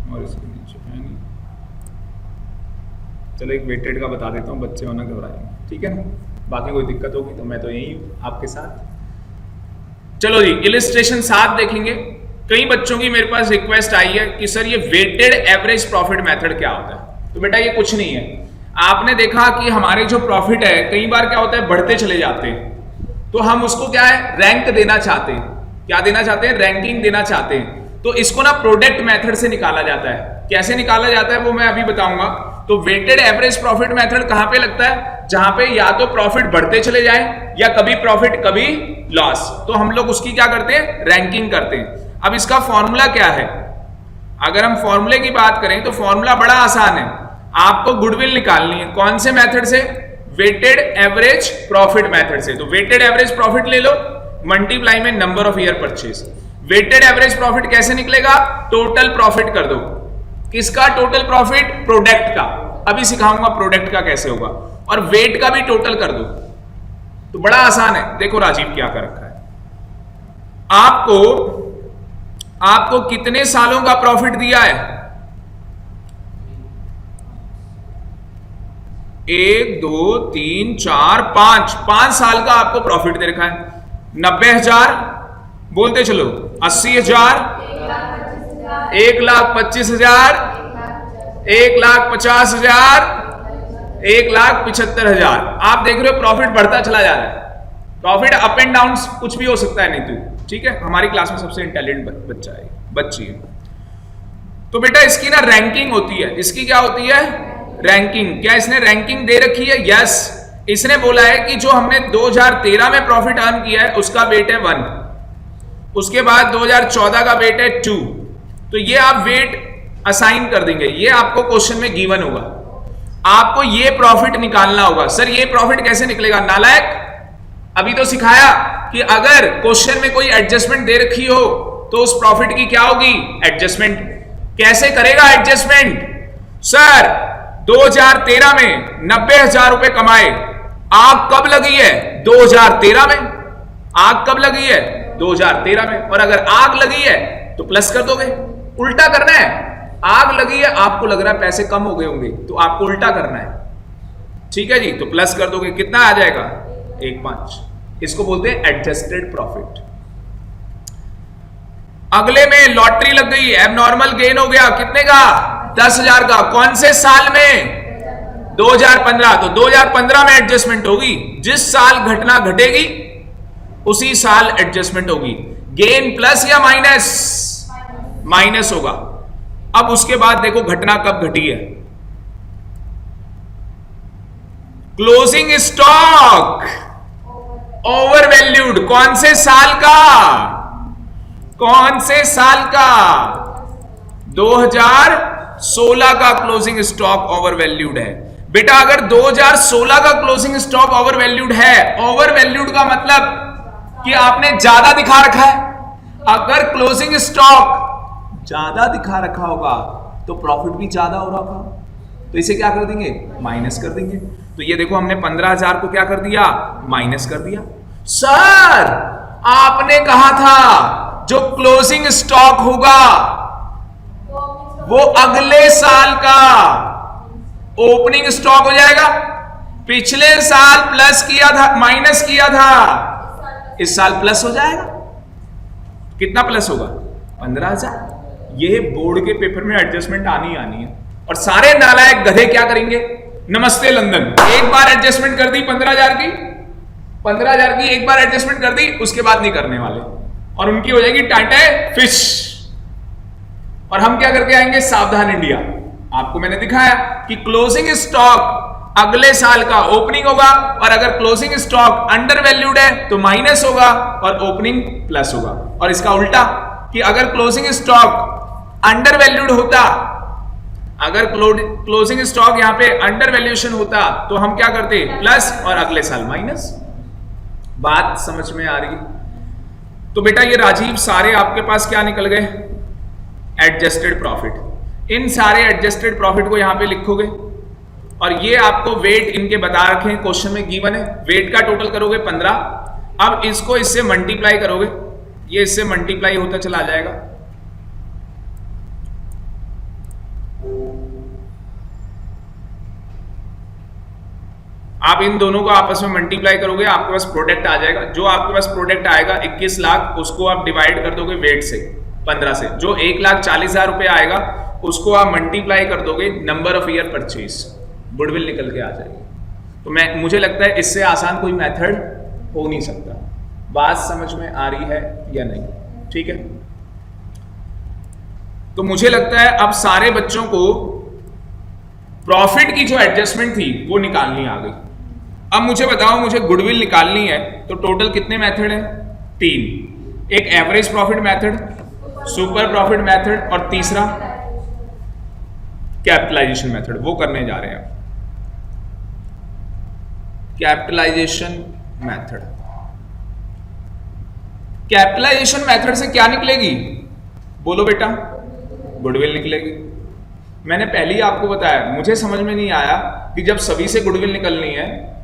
[SPEAKER 1] और इसके नीचे है नहीं। चलो एक वेटेड का बता देता हूँ, बच्चे होना घबराएंगे, ठीक है ना। बाकी कोई दिक्कत होगी तो मैं तो यही हूँ आपके साथ। चलो जी, इलिस्ट्रेशन 7 देखेंगे। कई बच्चों की मेरे पास रिक्वेस्ट आई है कि सर ये वेटेड एवरेज प्रॉफिट मेथड क्या होता है। तो बेटा ये कुछ नहीं है। आपने देखा कि हमारे जो प्रॉफिट है कई बार क्या होता है, बढ़ते चले जाते हैं, तो हम उसको क्या है, रैंक देना चाहते हैं। क्या देना चाहते हैं? रैंकिंग देना चाहते हैं। तो इसको ना प्रोडक्ट मेथड से निकाला जाता है। कैसे निकाला जाता है वो मैं अभी बताऊंगा। तो वेटेड एवरेज प्रॉफिट मेथड कहां पे लगता है? जहां पे या तो प्रॉफिट बढ़ते चले जाए या कभी प्रॉफिट कभी लॉस, तो हम लोग उसकी क्या करते हैं, रैंकिंग करते हैं। अब इसका फॉर्मूला क्या है? अगर हम फॉर्मूले की बात करें तो फॉर्मूला बड़ा आसान है। आपको गुडविल निकालनी है। कौन से मेथड से? वेटेड एवरेज प्रॉफिट मेथड से। तो वेटेड एवरेज प्रॉफिट ले लो, मल्टीप्लाई में number of year purchase. Weighted average profit कैसे निकलेगा? टोटल प्रॉफिट कर दो। किसका टोटल प्रॉफिट? प्रोडक्ट का। अभी सिखाऊंगा प्रोडक्ट का कैसे होगा। और वेट का भी टोटल कर दो। तो बड़ा आसान है। देखो राजीव क्या कर रखा है। आपको कितने सालों का प्रॉफिट दिया है? 1 2 3 4 5 साल का आपको प्रॉफिट दे रखा है। 90,000 बोलते चलो, 80,000, 1,25,000, 1,50,000, 1,75,000। आप देख रहे हो प्रॉफिट बढ़ता चला जा रहा है। प्रॉफिट अप एंड डाउन कुछ भी हो सकता है, नहीं तू ठीक है। हमारी क्लास में सबसे इंटेलिजेंट बच्चा है, बच्ची है। तो बेटा इसकी ना रैंकिंग होती है। इसकी क्या होती है? रैंकिंग। क्या इसने रैंकिंग दे रखी है? यस। इसने बोला है कि जो हमने 2013 में प्रॉफिट अर्न किया है उसका वेट है 1, उसके बाद 2014 का वेट है 2। तो ये आप वेट असाइन कर देंगे। ये आपको क्वेश्चन में गिवन होगा। आपको ये प्रॉफिट निकालना होगा। सर ये प्रॉफिट कैसे निकलेगा? नालायक, अभी तो सिखाया कि अगर क्वेश्चन में कोई एडजस्टमेंट दे रखी हो तो उस प्रॉफिट की क्या होगी? एडजस्टमेंट। कैसे करेगा एडजस्टमेंट? सर 2013 में 90,000 रुपए कमाए, आग कब लगी है? 2013 में। आग कब लगी है? 2013 में। और अगर आग लगी है तो प्लस कर दोगे। उल्टा करना है। आग लगी है, आपको लग रहा है पैसे कम हो गए होंगे, तो आपको उल्टा करना है। ठीक है जी। तो प्लस कर दोगे, कितना आ जाएगा? 1,5। इसको बोलते हैं एडजस्टेड प्रॉफिट। अगले में लॉटरी लग गई, एबनॉर्मल गेन हो गया, कितने का? 10,000 का। कौन से साल में? 2015। तो 2015 में एडजस्टमेंट होगी। जिस साल घटना घटेगी उसी साल एडजस्टमेंट होगी। गेन प्लस या माइनस? माइनस होगा। अब उसके बाद देखो घटना कब घटी है। Closing stock over valued. कौन से साल का? कौन से साल का? 2015 2016 का क्लोजिंग स्टॉक ओवर वैल्यूड है। बेटा अगर 2016 का क्लोजिंग स्टॉक ओवर वैल्यूड है, ओवर वैल्यूड का मतलब कि आपने ज्यादा दिखा रखा है। अगर क्लोजिंग स्टॉक ज्यादा दिखा रखा होगा तो प्रॉफिट भी ज्यादा हो रहा होगा, तो इसे क्या कर देंगे, माइनस कर देंगे। तो ये देखो हमने 15,000 को क्या कर दिया, माइनस कर दिया। सर आपने कहा था जो क्लोजिंग स्टॉक होगा वो अगले साल का ओपनिंग स्टॉक हो जाएगा। पिछले साल प्लस किया था, माइनस किया था, इस साल प्लस हो जाएगा। कितना प्लस होगा, 15,000। ये बोर्ड के पेपर में एडजस्टमेंट आनी है। और सारे नालायक गधे क्या करेंगे, नमस्ते लंदन, एक बार एडजस्टमेंट कर दी 15,000 की एक बार एडजस्टमेंट कर दी, उसके बाद नहीं करने वाले, और उनकी हो जाएगी टाटा फिश। और हम क्या करके आएंगे, सावधान इंडिया। आपको मैंने दिखाया कि क्लोजिंग स्टॉक अगले साल का ओपनिंग होगा, और अगर क्लोजिंग स्टॉक अंडर वैल्यूड है तो माइनस होगा और ओपनिंग प्लस होगा। और इसका उल्टा कि अगर क्लोजिंग स्टॉक अंडर वैल्यूड होता, अगर क्लोजिंग स्टॉक यहां पे अंडर वैल्यूएशन होता तो हम क्या करते, प्लस, और अगले साल माइनस। बात समझ में आ रही है। तो बेटा ये राजीव सारे आपके पास क्या निकल गए, एडजस्टेड प्रॉफिट। इन सारे एडजस्टेड प्रॉफिट को यहां पे लिखोगे, और ये आपको वेट इनके बता रखे हैं, क्वेश्चन में गिवन है। वेट का टोटल करोगे 15, अब इसको इससे मल्टीप्लाई करोगे, ये इससे मल्टीप्लाई होता चला जाएगा। आप इन दोनों को आपस में मल्टीप्लाई करोगे, आपके पास प्रोडक्ट आ जाएगा। जो आपके पास प्रोडक्ट आएगा 21 लाख, उसको आप डिवाइड कर दोगे वेट से 15 से। जो 1,40,000 रुपए आएगा उसको आप मल्टीप्लाई कर दोगे number of year purchase, goodwill निकल के आ जाएगी। तो मुझे लगता है इससे आसान कोई मेथड हो नहीं सकता। बात समझ में आ रही है या नहीं, ठीक है। तो मुझे लगता है अब सारे बच्चों को प्रॉफिट की जो एडजस्टमेंट थी वो निकालनी आ गई। अब मुझे बताओ, मुझे गुडविल निकालनी है तो टोटल कितने मेथड हैं, 3। एक average profit method, super profit method, और तीसरा कैपिटलाइजेशन मेथड। वो करने जा रहे हैं कैपिटलाइजेशन मेथड। कैपिटलाइजेशन मेथड से क्या निकलेगी, बोलो बेटा, गुडविल निकलेगी। मैंने पहले ही आपको बताया, मुझे समझ में नहीं आया कि जब सभी से गुडविल निकलनी है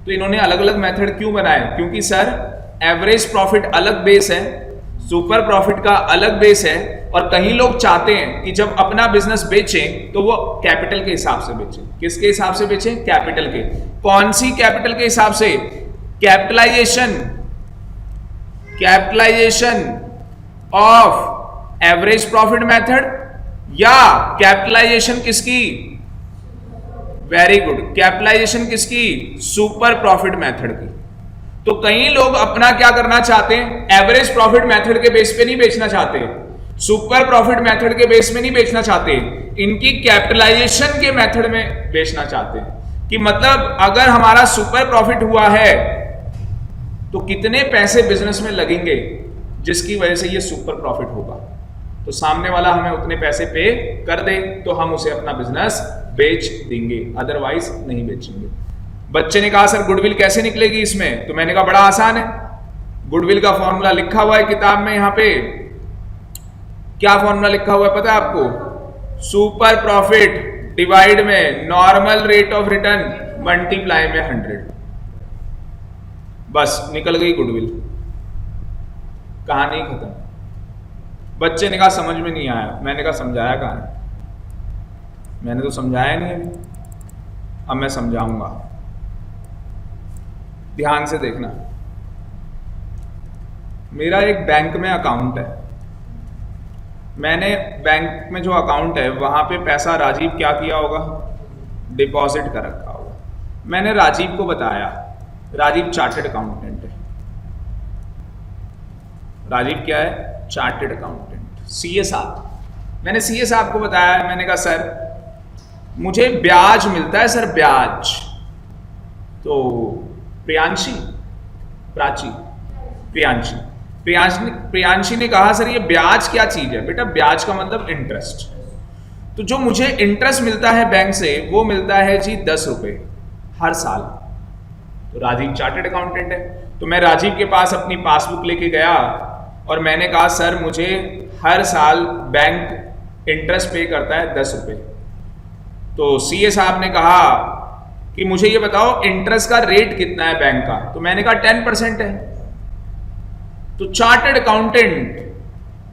[SPEAKER 1] तो इन्होंने अलग अलग मेथड क्यों बनाए। क्योंकि सर एवरेज प्रॉफिट अलग बेस है, सुपर प्रॉफिट का अलग बेस है, और कहीं लोग चाहते हैं कि जब अपना बिजनेस बेचें तो वो कैपिटल के हिसाब से बेचें। किसके हिसाब से बेचें, कैपिटल के। कौन सी कैपिटल के हिसाब से, capitalization of average profit method, या कैपिटलाइजेशन किसकी, वेरी गुड, कैपिटलाइजेशन किसकी, सुपर प्रॉफिट मेथड की। तो कई लोग अपना क्या करना चाहते हैं, एवरेज प्रॉफिट मेथड के बेस पे नहीं बेचना चाहते, सुपर प्रॉफिट मेथड के बेस में नहीं बेचना चाहते, इनकी कैपिटलाइजेशन के मेथड में बेचना चाहते हैं। कि मतलब अगर हमारा सुपर प्रॉफिट हुआ है तो कितने पैसे बिजनेस में लगेंगे जिसकी वजह से ये सुपर प्रॉफिट होगा, तो सामने वाला हमें उतने पैसे पे कर दे तो हम उसे अपना बिजनेस बेच देंगे, अदरवाइज नहीं बेचेंगे। बच्चे ने कहा सर गुडविल कैसे निकलेगी इसमें, तो मैंने कहा बड़ा आसान है। गुडविल का फॉर्मूला लिखा हुआ है किताब में, यहां पे क्या फॉर्मूला लिखा हुआ है पता है आपको, सुपर प्रॉफिट डिवाइड में normal rate of return multiply में 100। बस निकल गई गुडविल, कहानी खत्म। बच्चे ने कहा समझ में नहीं आया, मैंने कहा समझाया कहां है, मैंने तो समझाया नहीं अभी, अब मैं समझाऊंगा, ध्यान से देखना। मेरा एक बैंक में अकाउंट है, मैंने बैंक में जो अकाउंट है वहां पे पैसा राजीव क्या किया होगा, डिपॉजिट कर रखा होगा। मैंने राजीव को बताया, राजीव चार्टर्ड अकाउंटेंट है। राजीव क्या है, चार्टर्ड अकाउंटेंट, सीए साहब। मैंने सीए साहब को बताया, मैंने कहा सर मुझे ब्याज मिलता है सर, ब्याज। तो प्रियांशी ने कहा सर ये ब्याज क्या चीज है। बेटा ब्याज का मतलब इंटरेस्ट। तो जो मुझे इंटरेस्ट मिलता है बैंक से वो मिलता है जी 10 रुपए हर साल। तो राजीव चार्टर्ड अकाउंटेंट है, तो मैं राजीव के पास अपनी पासबुक लेके गया और मैंने कहा सर मुझे हर साल बैंक इंटरेस्ट पे करता है 10 रुपए। तो सीए साहब ने कहा कि मुझे ये बताओ इंटरेस्ट का रेट कितना है बैंक का, तो मैंने कहा 10% है। तो चार्टर्ड अकाउंटेंट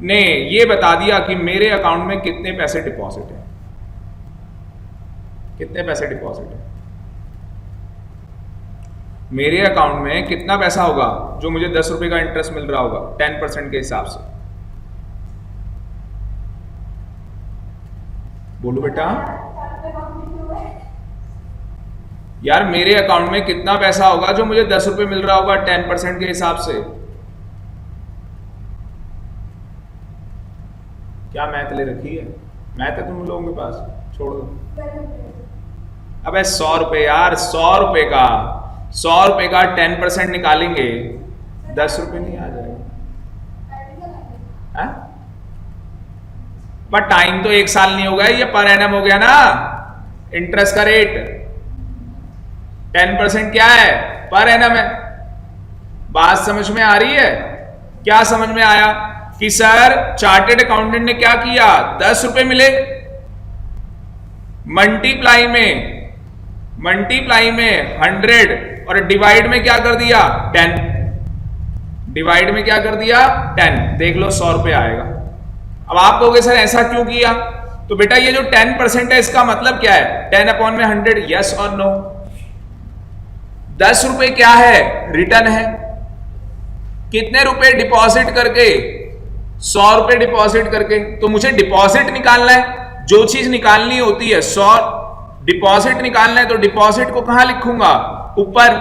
[SPEAKER 1] ने ये बता दिया कि मेरे अकाउंट में कितने पैसे डिपॉजिट है, कितने पैसे डिपॉजिट है, मेरे अकाउंट में कितना पैसा होगा जो मुझे 10 रुपए का इंटरेस्ट मिल रहा होगा 10% के हिसाब से। बोलो बेटा, यार मेरे अकाउंट में कितना पैसा होगा जो मुझे 10 रुपए मिल रहा होगा 10% के हिसाब से। क्या मैथ ले रखी है? मैथ है तुम लोगों के पास, छोड़ दो। अबे 100 रुपए यार, 100 रुपए का 10% निकालेंगे 10 रुपए नहीं आ जाएगा। बट टाइम तो 1 साल नहीं होगा, ये पर एनम हो गया ना इंटरेस्ट का रेट। 10% क्या है? पर एनम है। बात समझ में आ रही है? क्या समझ में आया कि सर चार्टर्ड अकाउंटेंट ने क्या किया, 10 रुपए मिले, मल्टीप्लाई में 100 और डिवाइड में क्या कर दिया 10, डिवाइड में क्या कर दिया 10, देख लो 100 रुपए आएगा। अब आप कहोगे सर ऐसा क्यों किया, तो बेटा ये जो 10% है इसका मतलब क्या है, 10/100, यस और नो। 10 रुपए क्या है, रिटर्न है। कितने रुपए डिपॉजिट करके, 100 रुपए डिपॉजिट करके। तो मुझे डिपॉजिट निकालना है, जो चीज निकालनी होती है 100 डिपॉजिट निकालना है, तो डिपॉजिट को कहां लिखूंगा, ऊपर,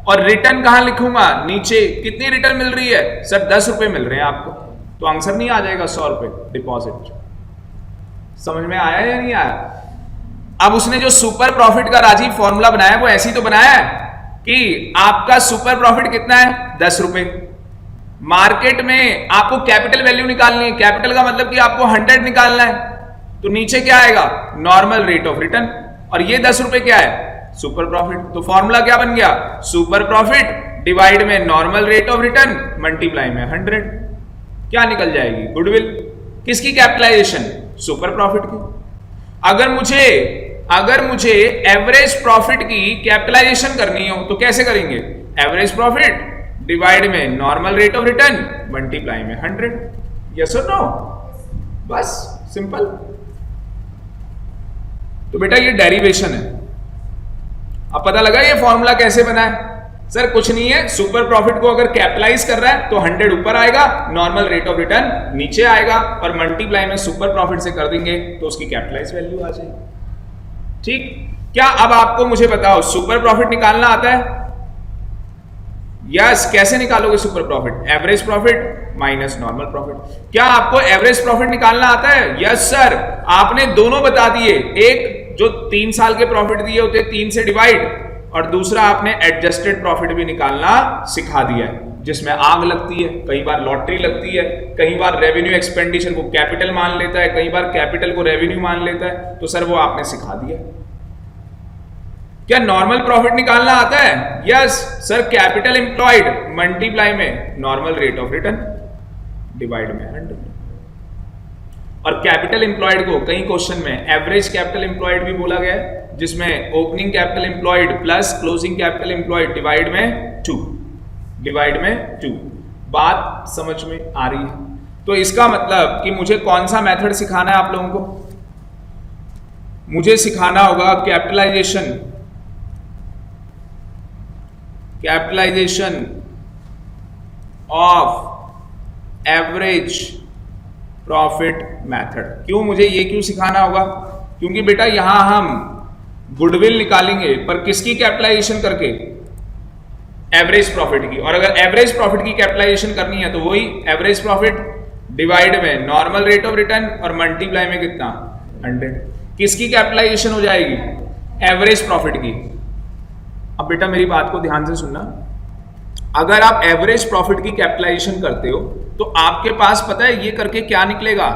[SPEAKER 1] और रिटर्न कहां लिखूंगा, नीचे। कितनी रिटर्न मिल रही है सर, 10 रुपए मिल रहे हैं आपको, तो आंसर नहीं आ जाएगा 100 रुपए डिपॉजिट। समझ में आया या नहीं आया? अब उसने जो सुपर प्रॉफिट का राजीव फॉर्मूला बनाया वो ऐसी तो बनाया है कि आपका सुपर प्रॉफिट कितना है 10 रुपए। मार्केट में आपको कैपिटल वैल्यू निकालनी है, कैपिटल का मतलब कि आपको 100 निकालना है, तो नीचे क्या आएगा, नॉर्मल रेट ऑफ रिटर्न, और ये 10 रुपए क्या है, सुपर प्रॉफिट। तो फॉर्मूला क्या बन गया, सुपर प्रॉफिट डिवाइड में normal rate of return multiply में 100। क्या निकल जाएगी, गुडविल। किसकी कैपिटलाइजेशन, सुपर प्रॉफिट की। अगर मुझे एवरेज प्रॉफिट की कैपिटलाइजेशन करनी हो तो कैसे करेंगे, एवरेज प्रॉफिट डिवाइड में normal rate of return multiply में 100, यस और नो, बस सिंपल। तो बेटा ये डेरिवेशन है। अब पता लगा ये फॉर्मूला कैसे बना है, सर कुछ नहीं है, सुपर प्रॉफिट को अगर कैपिटलाइज कर रहा है तो 100 ऊपर आएगा, नॉर्मल रेट ऑफ रिटर्न नीचे आएगा, और मल्टीप्लाई में सुपर प्रॉफिट से कर देंगे तो उसकी कैपिटलाइज वैल्यू आ जाएगी। ठीक, क्या अब आपको मुझे बताओ सुपर प्रॉफिट निकालना आता है? यस, कैसे निकालोगे super profit, average profit minus normal profit. क्या आपको एवरेज प्रॉफिट निकालना आता है? यस सर, आपने दोनों बता दिए, एक जो 3 साल के प्रॉफिट दिए होते 3 से डिवाइड, और दूसरा आपने एडजस्टेड प्रॉफिट भी निकालना सिखा दिया है, जिसमें आग लगती है, कई बार लॉटरी लगती है, कई बार रेवेन्यू एक्सपेंडिचर को कैपिटल मान लेता है, कई बार कैपिटल को रेवेन्यू मान लेता है, तो सर वो आपने सिखा दिया। क्या नॉर्मल प्रॉफिट निकालना आता है? Yes sir, capital employed multiply में normal rate of return divide में 100। और कैपिटल एम्प्लॉयड को कई क्वेश्चन में एवरेज कैपिटल एम्प्लॉयड भी बोला गया है, जिसमें opening capital employed plus closing capital employed divide में 2। बात समझ में आ रही है? तो इसका मतलब कि मुझे कौन सा मेथड सिखाना है आप लोगों को, मुझे सिखाना होगा capitalization of average profit method. क्यों मुझे ये क्यों सिखाना होगा, क्योंकि बेटा यहां हम गुडविल निकालेंगे, पर किसकी कैपिटलाइजेशन करके, एवरेज प्रॉफिट की। और अगर एवरेज प्रॉफिट की कैपिटलाइजेशन करनी है तो वही एवरेज प्रॉफिट डिवाइड में नॉर्मल रेट ऑफ रिटर्न और मल्टीप्लाई में कितना 100। किसकी कैपिटलाइजेशन हो जाएगी, एवरेज प्रॉफिट की। अब बेटा मेरी बात को ध्यान से सुनना, अगर आप एवरेज प्रॉफिट की कैपिटलाइजेशन करते हो तो आपके पास पता है ये करके क्या निकलेगा,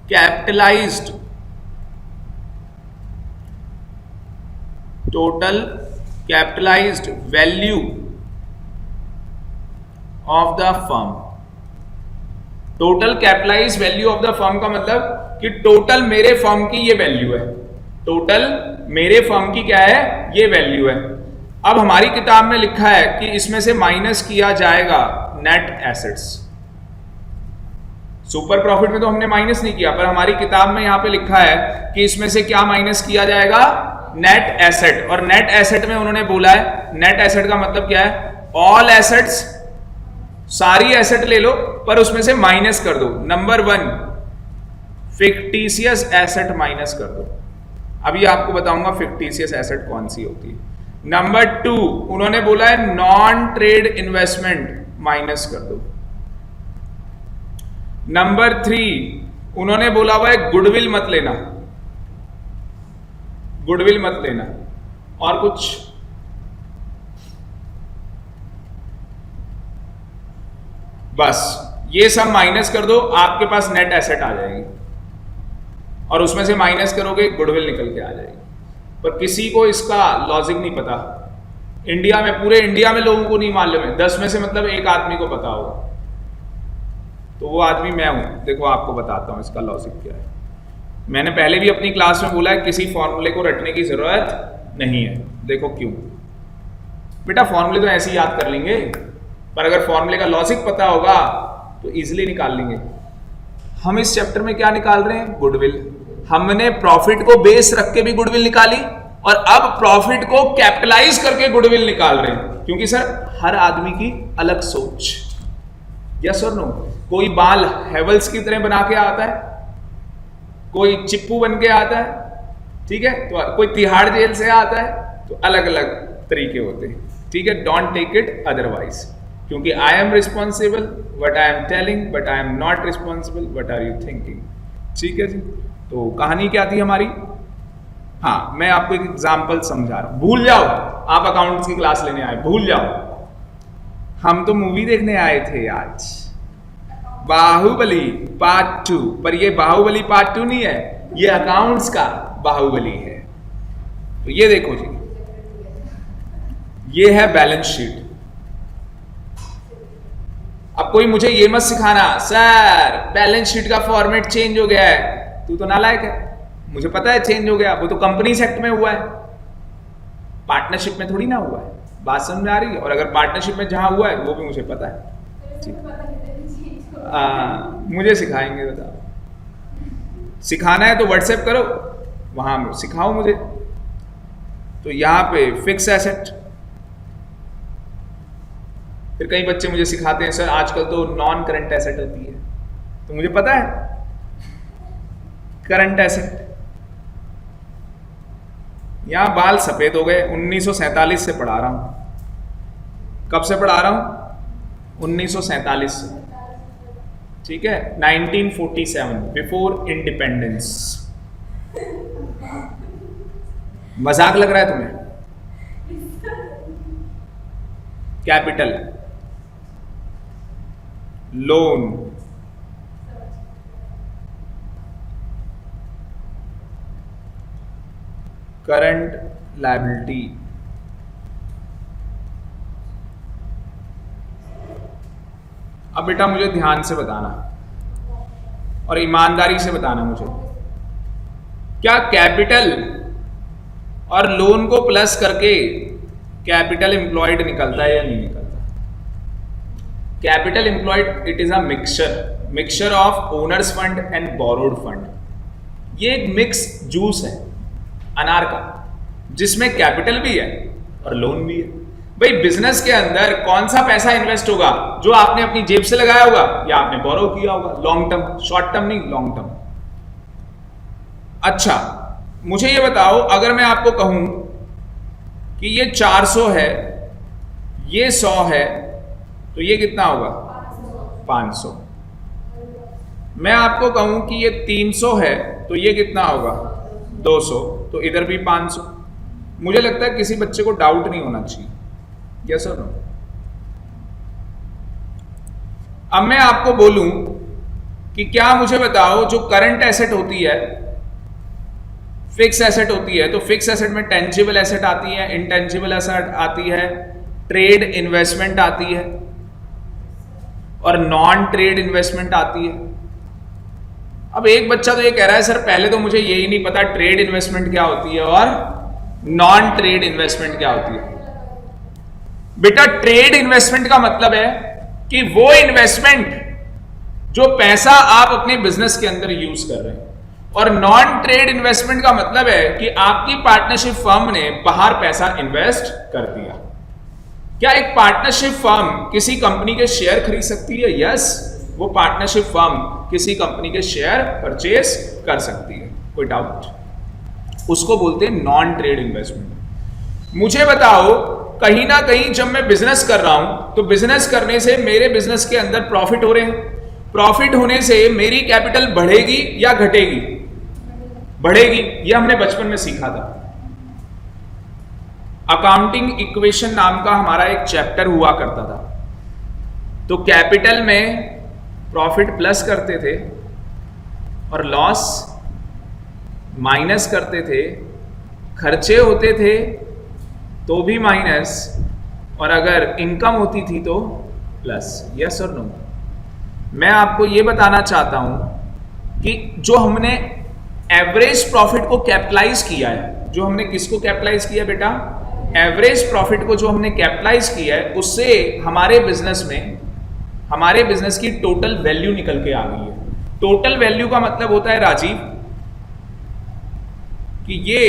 [SPEAKER 1] capitalized total capitalised value of the firm. Total capitalize value of the firm का मतलब कि टोटल मेरे फर्म की ये वैल्यू है, टोटल मेरे फर्म की क्या है, ये वैल्यू है। अब हमारी किताब में लिखा है कि इसमें से माइनस किया जाएगा नेट एसेट्स। सुपर प्रॉफिट में तो हमने माइनस नहीं किया, पर हमारी किताब में यहां पे लिखा है कि इसमें से क्या माइनस किया जाएगा, नेट एसेट। और नेट एसेट में उन्होंने बोला है, नेट एसेट का मतलब क्या है, ऑल एसेट्स, सारी एसेट ले लो पर उसमें से माइनस कर दो। नंबर 1 फिक्टिशियस एसेट माइनस कर दो। अभी आपको बताऊंगा फिक्टिशियस एसेट कौन सी होती है। नंबर 2 उन्होंने बोला है नॉन ट्रेड इन्वेस्टमेंट माइनस कर दो। नंबर 3 उन्होंने बोला हुआ है गुडविल मत लेना, गुडविल मत लेना। और कुछ बस ये सब माइनस कर दो, आपके पास नेट एसेट आ जाएगी और उसमें से माइनस करोगे गुडविल निकल के आ जाएगी। पर किसी को इसका लॉजिक नहीं पता इंडिया में, पूरे इंडिया में लोगों को नहीं मालूम है। 10 में से मतलब एक आदमी को पता होगा, तो वो आदमी मैं हूं। देखो आपको बताता हूं इसका लॉजिक क्या है। मैंने पहले भी अपनी क्लास में बोला है किसी फॉर्मूले को रटने की जरूरत नहीं है। देखो क्यों बेटा, फॉर्मूले तो ऐसे ही याद कर लेंगे, पर अगर फॉर्मूले का लॉजिक पता होगा तो इजीली निकाल लेंगे। हम इस चैप्टर में क्या निकाल रहे हैं, गुडविल। हमने प्रॉफिट को बेस रख के भी गुडविल निकाली और अब प्रॉफिट को कैपिटलाइज करके गुडविल निकाल रहे हैं, क्योंकि सर हर आदमी की अलग सोच। यस और नो? कोई बाल हेवल्स की तरह बना के आता है, कोई चिप्पू बन के आता है, ठीक है, तो कोई तिहाड़ जेल से आता है, तो अलग अलग तरीके होते हैं, ठीक है। डोंट टेक इट अदरवाइज, क्योंकि I am responsible what I am telling, but I am not responsible what are you thinking, ठीक है जी। तो कहानी क्या थी हमारी? हाँ, मैं आपको एक एग्जाम्पल समझा रहा हूं, भूल जाओ आप अकाउंट्स की क्लास लेने आए, भूल जाओ। हम तो मूवी देखने आए थे आज, बाहुबली पार्ट 2, पर ये बाहुबली पार्ट 2 नहीं है, ये अकाउंट्स का बाहुबली है। तो ये देखो जी, ये है बैलेंस शीट। अब कोई मुझे ये मत सिखाना सर बैलेंस शीट का फॉर्मेट चेंज हो गया है, तू तो नालायक है, मुझे पता है चेंज हो गया, वो तो कंपनीज एक्ट में हुआ है, पार्टनरशिप में थोड़ी ना हुआ है। बात समझ में आ रही है? और अगर पार्टनरशिप में जहां हुआ है वो भी मुझे पता है, मुझे सिखाएंगे, बताओ सिखाना है तो व्हाट्सएप करो, वहां सिखाओ मुझे। तो यहां पे फिक्स एसेट, फिर कई बच्चे मुझे सिखाते हैं सर आजकल तो नॉन करंट एसेट होती है, तो मुझे पता है करंट एसेट। यहां बाल सफेद हो गए, 1947 से पढ़ा रहा हूं। कब से पढ़ा रहा हूं? 1947 से, ठीक है, 1947, बिफोर इंडिपेंडेंस। मजाक लग रहा है तुम्हें? कैपिटल, लोन, करंट लायबिलिटी, अब बेटा मुझे ध्यान से बताना और ईमानदारी से बताना मुझे, क्या कैपिटल और लोन को प्लस करके कैपिटल एम्प्लॉयड निकलता है या नहीं निकलता? Capital employed it is a mixture of owner's fund and borrowed fund. ये एक मिक्स जूस है अनार का, जिसमें कैपिटल भी है और लोन भी है। भाई बिजनेस के अंदर कौन सा पैसा इन्वेस्ट होगा? जो आपने अपनी जेब से लगाया होगा या आपने बोरो किया होगा, लॉन्ग टर्म, शॉर्ट टर्म नहीं, लॉन्ग टर्म। अच्छा मुझे ये बताओ, अगर मैं आपको कहूं कि ये 400 है, ये 100 है, तो ये कितना होगा? 500। मैं आपको कहूं कि ये 300 है, तो ये कितना होगा? 200, तो इधर भी 500। मुझे लगता है किसी बच्चे को डाउट नहीं होना चाहिए, यस और नो? अब मैं आपको बोलूं कि क्या मुझे बताओ जो करंट एसेट होती है, फिक्स एसेट होती है, तो फिक्स एसेट में टेंजिबल एसेट आती है, इंटेंजिबल एसेट आती है, ट्रेड इन्वेस्टमेंट आती है और नॉन ट्रेड इन्वेस्टमेंट आती है। अब एक बच्चा तो ये कह रहा है सर पहले तो मुझे यही नहीं पता ट्रेड इन्वेस्टमेंट क्या होती है और नॉन ट्रेड इन्वेस्टमेंट क्या होती है। बेटा ट्रेड इन्वेस्टमेंट का मतलब है कि वो इन्वेस्टमेंट जो पैसा आप अपने बिजनेस के अंदर यूज कर रहे हैं, और नॉन ट्रेड इन्वेस्टमेंट का मतलब है कि आपकी पार्टनरशिप फर्म ने बाहर पैसा इन्वेस्ट कर दिया। क्या एक पार्टनरशिप फर्म किसी कंपनी के शेयर खरीद सकती है? यस, वो पार्टनरशिप फर्म किसी कंपनी के शेयर परचेज कर सकती है, कोई डाउट? उसको बोलते हैं नॉन ट्रेड इन्वेस्टमेंट। मुझे बताओ कहीं ना कहीं जब मैं बिजनेस कर रहा हूं तो बिजनेस करने से मेरे बिजनेस के अंदर प्रॉफिट हो रहे हैं, प्रॉफिट होने से मेरी कैपिटल बढ़ेगी या घटेगी? बढ़ेगी। ये हमने बचपन में सीखा था। अकाउंटिंग इक्वेशन नाम का हमारा एक चैप्टर हुआ करता था। तो कैपिटल में प्रॉफिट प्लस करते थे और लॉस माइनस करते थे, खर्चे होते थे तो भी माइनस, और अगर इनकम होती थी तो प्लस। यस और नो? मैं आपको यह बताना चाहता हूं कि जो हमने एवरेज प्रॉफिट को कैपिटलाइज किया है, जो हमने किसको कैपिटलाइज किया बेटा? एवरेज प्रॉफिट को जो हमने कैपिटलाइज किया है, उससे हमारे बिजनेस में, हमारे बिजनेस की टोटल वैल्यू निकल के आ गई है। टोटल वैल्यू का मतलब होता है राजीव कि ये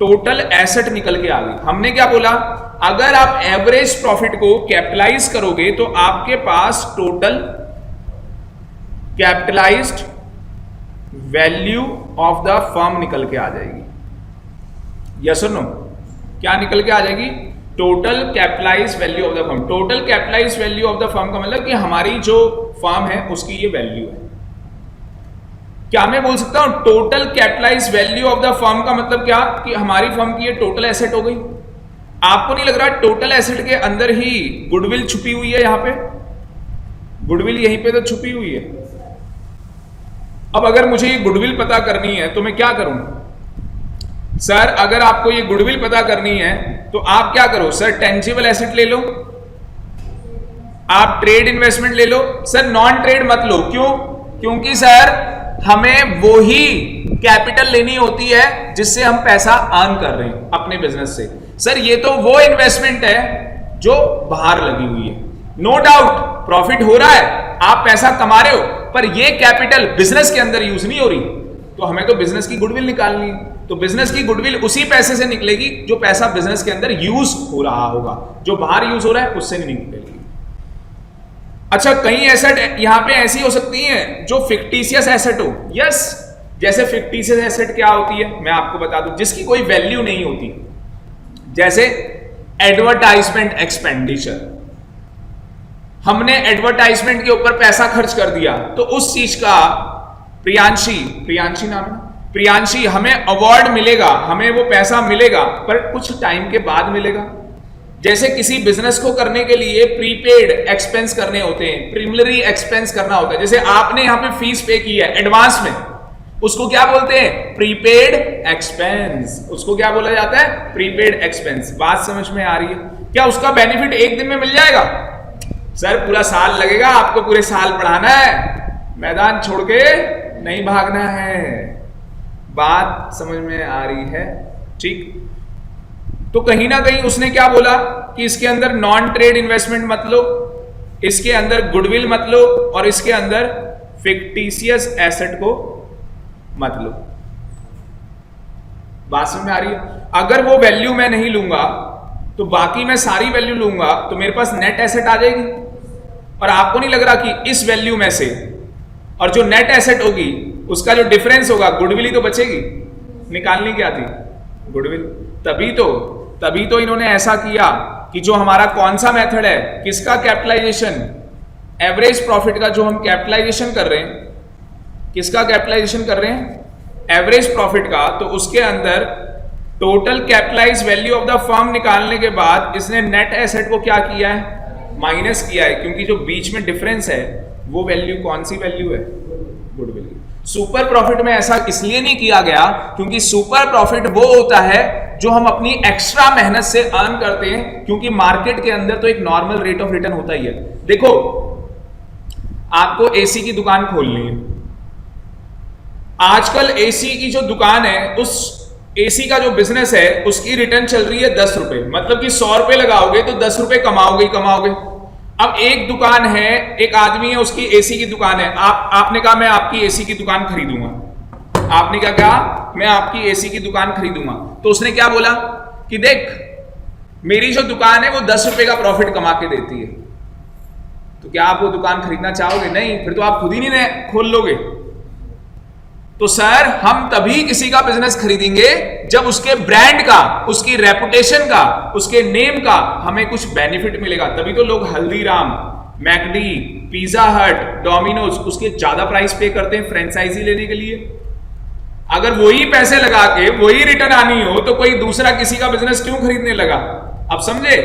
[SPEAKER 1] टोटल एसेट निकल के आ गई। हमने क्या बोला? अगर आप एवरेज प्रॉफिट को कैपिटलाइज करोगे तो आपके पास total capitalised value of the firm निकल के आ जाएगी। यस और नो? क्या निकल के आ जाएगी? Total capitalize value of the firm. Total capitalize value of the firm का मतलब कि हमारी जो फर्म है उसकी ये वैल्यू है। क्या मैं बोल सकता हूं total capitalize value of the firm का मतलब क्या? कि हमारी फर्म की ये टोटल एसेट हो गई। आपको नहीं लग रहा टोटल एसेट के अंदर ही गुडविल छुपी हुई है? यहां पे गुडविल यहीं पे तो छुपी हुई है। अब अगर मुझे ये गुडविल पता करनी है तो मैं क्या करूं? सर अगर आपको ये गुडविल पता करनी है तो आप क्या करो? सर टेंजिबल एसेट ले लो, आप ट्रेड इन्वेस्टमेंट ले लो। सर नॉन ट्रेड मत लो। क्यों? क्योंकि सर हमें वो ही कैपिटल लेनी होती है जिससे हम पैसा अर्न कर रहे हैं अपने बिजनेस से। सर ये तो वो इन्वेस्टमेंट है जो बाहर लगी हुई है। नो डाउट प्रॉफिट हो रहा है, आप पैसा कमा रहे हो, पर ये कैपिटल बिजनेस के अंदर यूज नहीं हो रही, तो हमें तो बिजनेस की गुडविल निकालनी है। तो बिजनेस की गुडविल उसी पैसे से निकलेगी जो पैसा बिजनेस के अंदर यूज हो रहा होगा, जो बाहर यूज हो रहा है उससे नहीं निकलेगी। अच्छा, कई एसेट यहां पे ऐसी हो सकती हैं जो फिक्टिशियस एसेट हो। यस, जैसे फिक्टिशियस एसेट क्या होती है मैं आपको बता दूं, जिसकी कोई वैल्यू नहीं होती। जैसे एडवर्टाइजमेंट एक्सपेंडिचर, हमने एडवर्टाइजमेंट के ऊपर पैसा खर्च कर दिया तो उस चीज का प्रियांशी नाम है, प्रियांशी हमें अवार्ड मिलेगा, हमें वो पैसा मिलेगा, पर कुछ टाइम के बाद मिलेगा। जैसे किसी बिजनेस को करने के लिए प्रीपेड एक्सपेंस करने होते हैं, प्रीलिमिनरी एक्सपेंस करना होता है। जैसे आपने यहां पे फीस पे की है एडवांस में, उसको क्या बोलते हैं? Prepaid expense. उसको क्या बोला जाता है? Prepaid expense. बात समझ में आ रही है? क्या उसका बेनिफिट एक दिन में मिल जाएगा? सर पूरा साल लगेगा, आपको पूरे साल पढ़ाना है, मैदान छोड़ के नहीं भागना है। बात समझ में आ रही है? ठीक। तो कहीं ना कहीं उसने क्या बोला कि इसके अंदर नॉन ट्रेड इन्वेस्टमेंट मत लो, इसके अंदर गुडविल मत लो, और इसके अंदर फिक्टिशियस एसेट को मत लो। बात समझ में आ रही है? अगर वो वैल्यू मैं नहीं लूंगा तो बाकी मैं सारी वैल्यू लूंगा तो मेरे पास नेट एसेट आ जाएगी, और आपको नहीं लग रहा कि इस वैल्यू में से और जो नेट एसेट होगी उसका जो डिफरेंस होगा गुडविल ही तो बचेगी। निकालनी क्या थी? गुडविल। तभी तो इन्होंने ऐसा किया कि जो हमारा कौन सा मेथड है, किसका कैपिटलाइजेशन, एवरेज प्रॉफिट का जो हम कैपिटलाइजेशन कर रहे हैं, किसका कैपिटलाइजेशन कर रहे हैं? एवरेज प्रॉफिट का। तो उसके अंदर total capitalize value of the firm निकालने के बाद इसने नेट एसेट को क्या किया है? माइनस किया है, क्योंकि जो बीच में डिफरेंस है वो वैल्यू कौन सी वैल्यू है? गुडविल की। सुपर प्रॉफिट में ऐसा इसलिए नहीं किया गया क्योंकि सुपर प्रॉफिट वो होता है जो हम अपनी एक्स्ट्रा मेहनत से अर्न करते हैं, क्योंकि मार्केट के अंदर तो एक नॉर्मल रेट ऑफ रिटर्न होता ही है। देखो, आपको एसी की दुकान खोलनी है, आजकल एसी की जो दुकान है, उस एसी का जो बिजनेस है उसकी रिटर्न चल रही है 10 रुपए, मतलब कि 100 रुपए लगाओगे तो 10 रुपए कमाओगे ही कमाओगे। अब एक दुकान है, एक आदमी है, उसकी एसी की दुकान है, आपने कहा मैं आपकी एसी की दुकान खरीदूंगा, आपने क्या कहा, मैं आपकी एसी की दुकान खरीदूंगा। तो उसने क्या बोला कि देख, मेरी जो दुकान है वो 10 रुपए का प्रॉफिट कमा के देती है, तो क्या आप वो दुकान खरीदना चाहोगे? नहीं, फिर तो आप खुद ही नहीं खोल लोगे। तो सर, हम तभी किसी का बिजनेस खरीदेंगे जब उसके ब्रांड का, उसकी रेपुटेशन का, उसके नेम का हमें कुछ बेनिफिट मिलेगा। तभी तो लोग हल्दीराम, मैकडी, पिज्जा हट, डोमिनोज उसके ज्यादा प्राइस पे करते हैं फ्रेंचाइजी लेने के लिए। अगर वही पैसे लगा के वही रिटर्न आनी हो तो कोई दूसरा किसी का बिजनेस क्यों खरीदने लगा? अब समझे?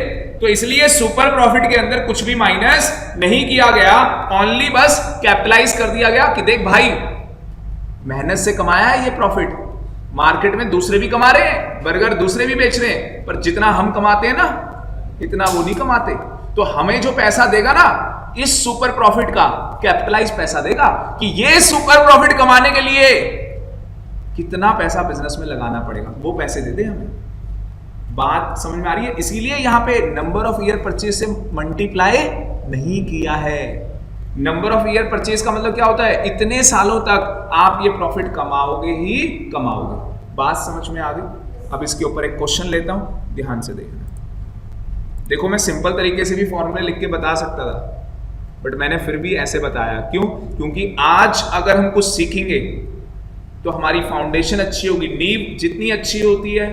[SPEAKER 1] तो इसलिए सुपर प्रॉफिट के अंदर कुछ भी माइनस नहीं किया गया, ओनली बस कैपिटलाइज कर दिया गया कि देख भाई, मेहनत से कमाया है ये प्रॉफिट। मार्केट में दूसरे भी कमा रहे हैं, बर्गर दूसरे भी बेच रहे हैं, पर जितना हम कमाते हैं ना, इतना वो नहीं कमाते। तो हमें जो पैसा देगा ना इस सुपर प्रॉफिट का, कैपिटलाइज पैसा देगा कि ये सुपर प्रॉफिट कमाने के लिए कितना पैसा बिजनेस में लगाना पड़ेगा, वो पैसे दे दे हमें। बात समझ में आ रही है? इसीलिए यहां पे नंबर ऑफ ईयर परचेज से मल्टीप्लाई नहीं किया है। नंबर ऑफ ईयर परचेज का मतलब क्या होता है? इतने सालों तक आप ये प्रॉफिट कमाओगे ही कमाओगे। बात समझ में आ गई? अब इसके ऊपर एक क्वेश्चन लेता हूं, ध्यान से देखना। देखो, मैं सिंपल तरीके से भी फॉर्मूले लिख के बता सकता था, बट मैंने फिर भी ऐसे बताया। क्यों? क्योंकि आज अगर हम कुछ सीखेंगे तो हमारी फाउंडेशन अच्छी होगी। नींव जितनी अच्छी होती है,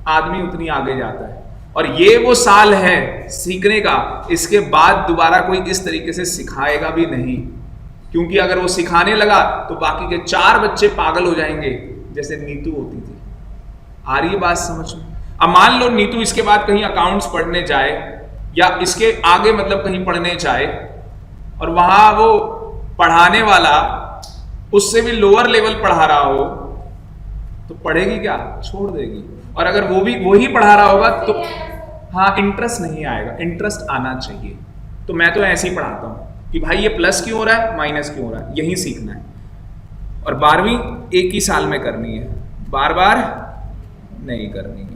[SPEAKER 1] आदमी उतनी आगे जाता है। और ये वो साल है सीखने का, इसके बाद दोबारा कोई इस तरीके से सिखाएगा भी नहीं, क्योंकि अगर वो सिखाने लगा तो बाकी के 4 बच्चे पागल हो जाएंगे, जैसे नीतू होती थी। आ रही है बात समझ में? अब मान लो नीतू इसके बाद कहीं अकाउंट्स पढ़ने जाए, या इसके आगे मतलब कहीं पढ़ने जाए, और वहां वो पढ़ाने वाला उससे भी लोअर लेवल पढ़ा रहा हो, तो पढ़ेगी क्या? छोड़ देगी। और अगर वो भी वही पढ़ा रहा होगा तो हाँ, इंटरेस्ट नहीं आएगा। इंटरेस्ट आना चाहिए। तो मैं तो ऐसे ही पढ़ाता हूं कि भाई ये प्लस क्यों हो रहा है, माइनस क्यों हो रहा है, यही सीखना है। और 12वीं एक ही साल में करनी है, बार बार नहीं करनी है।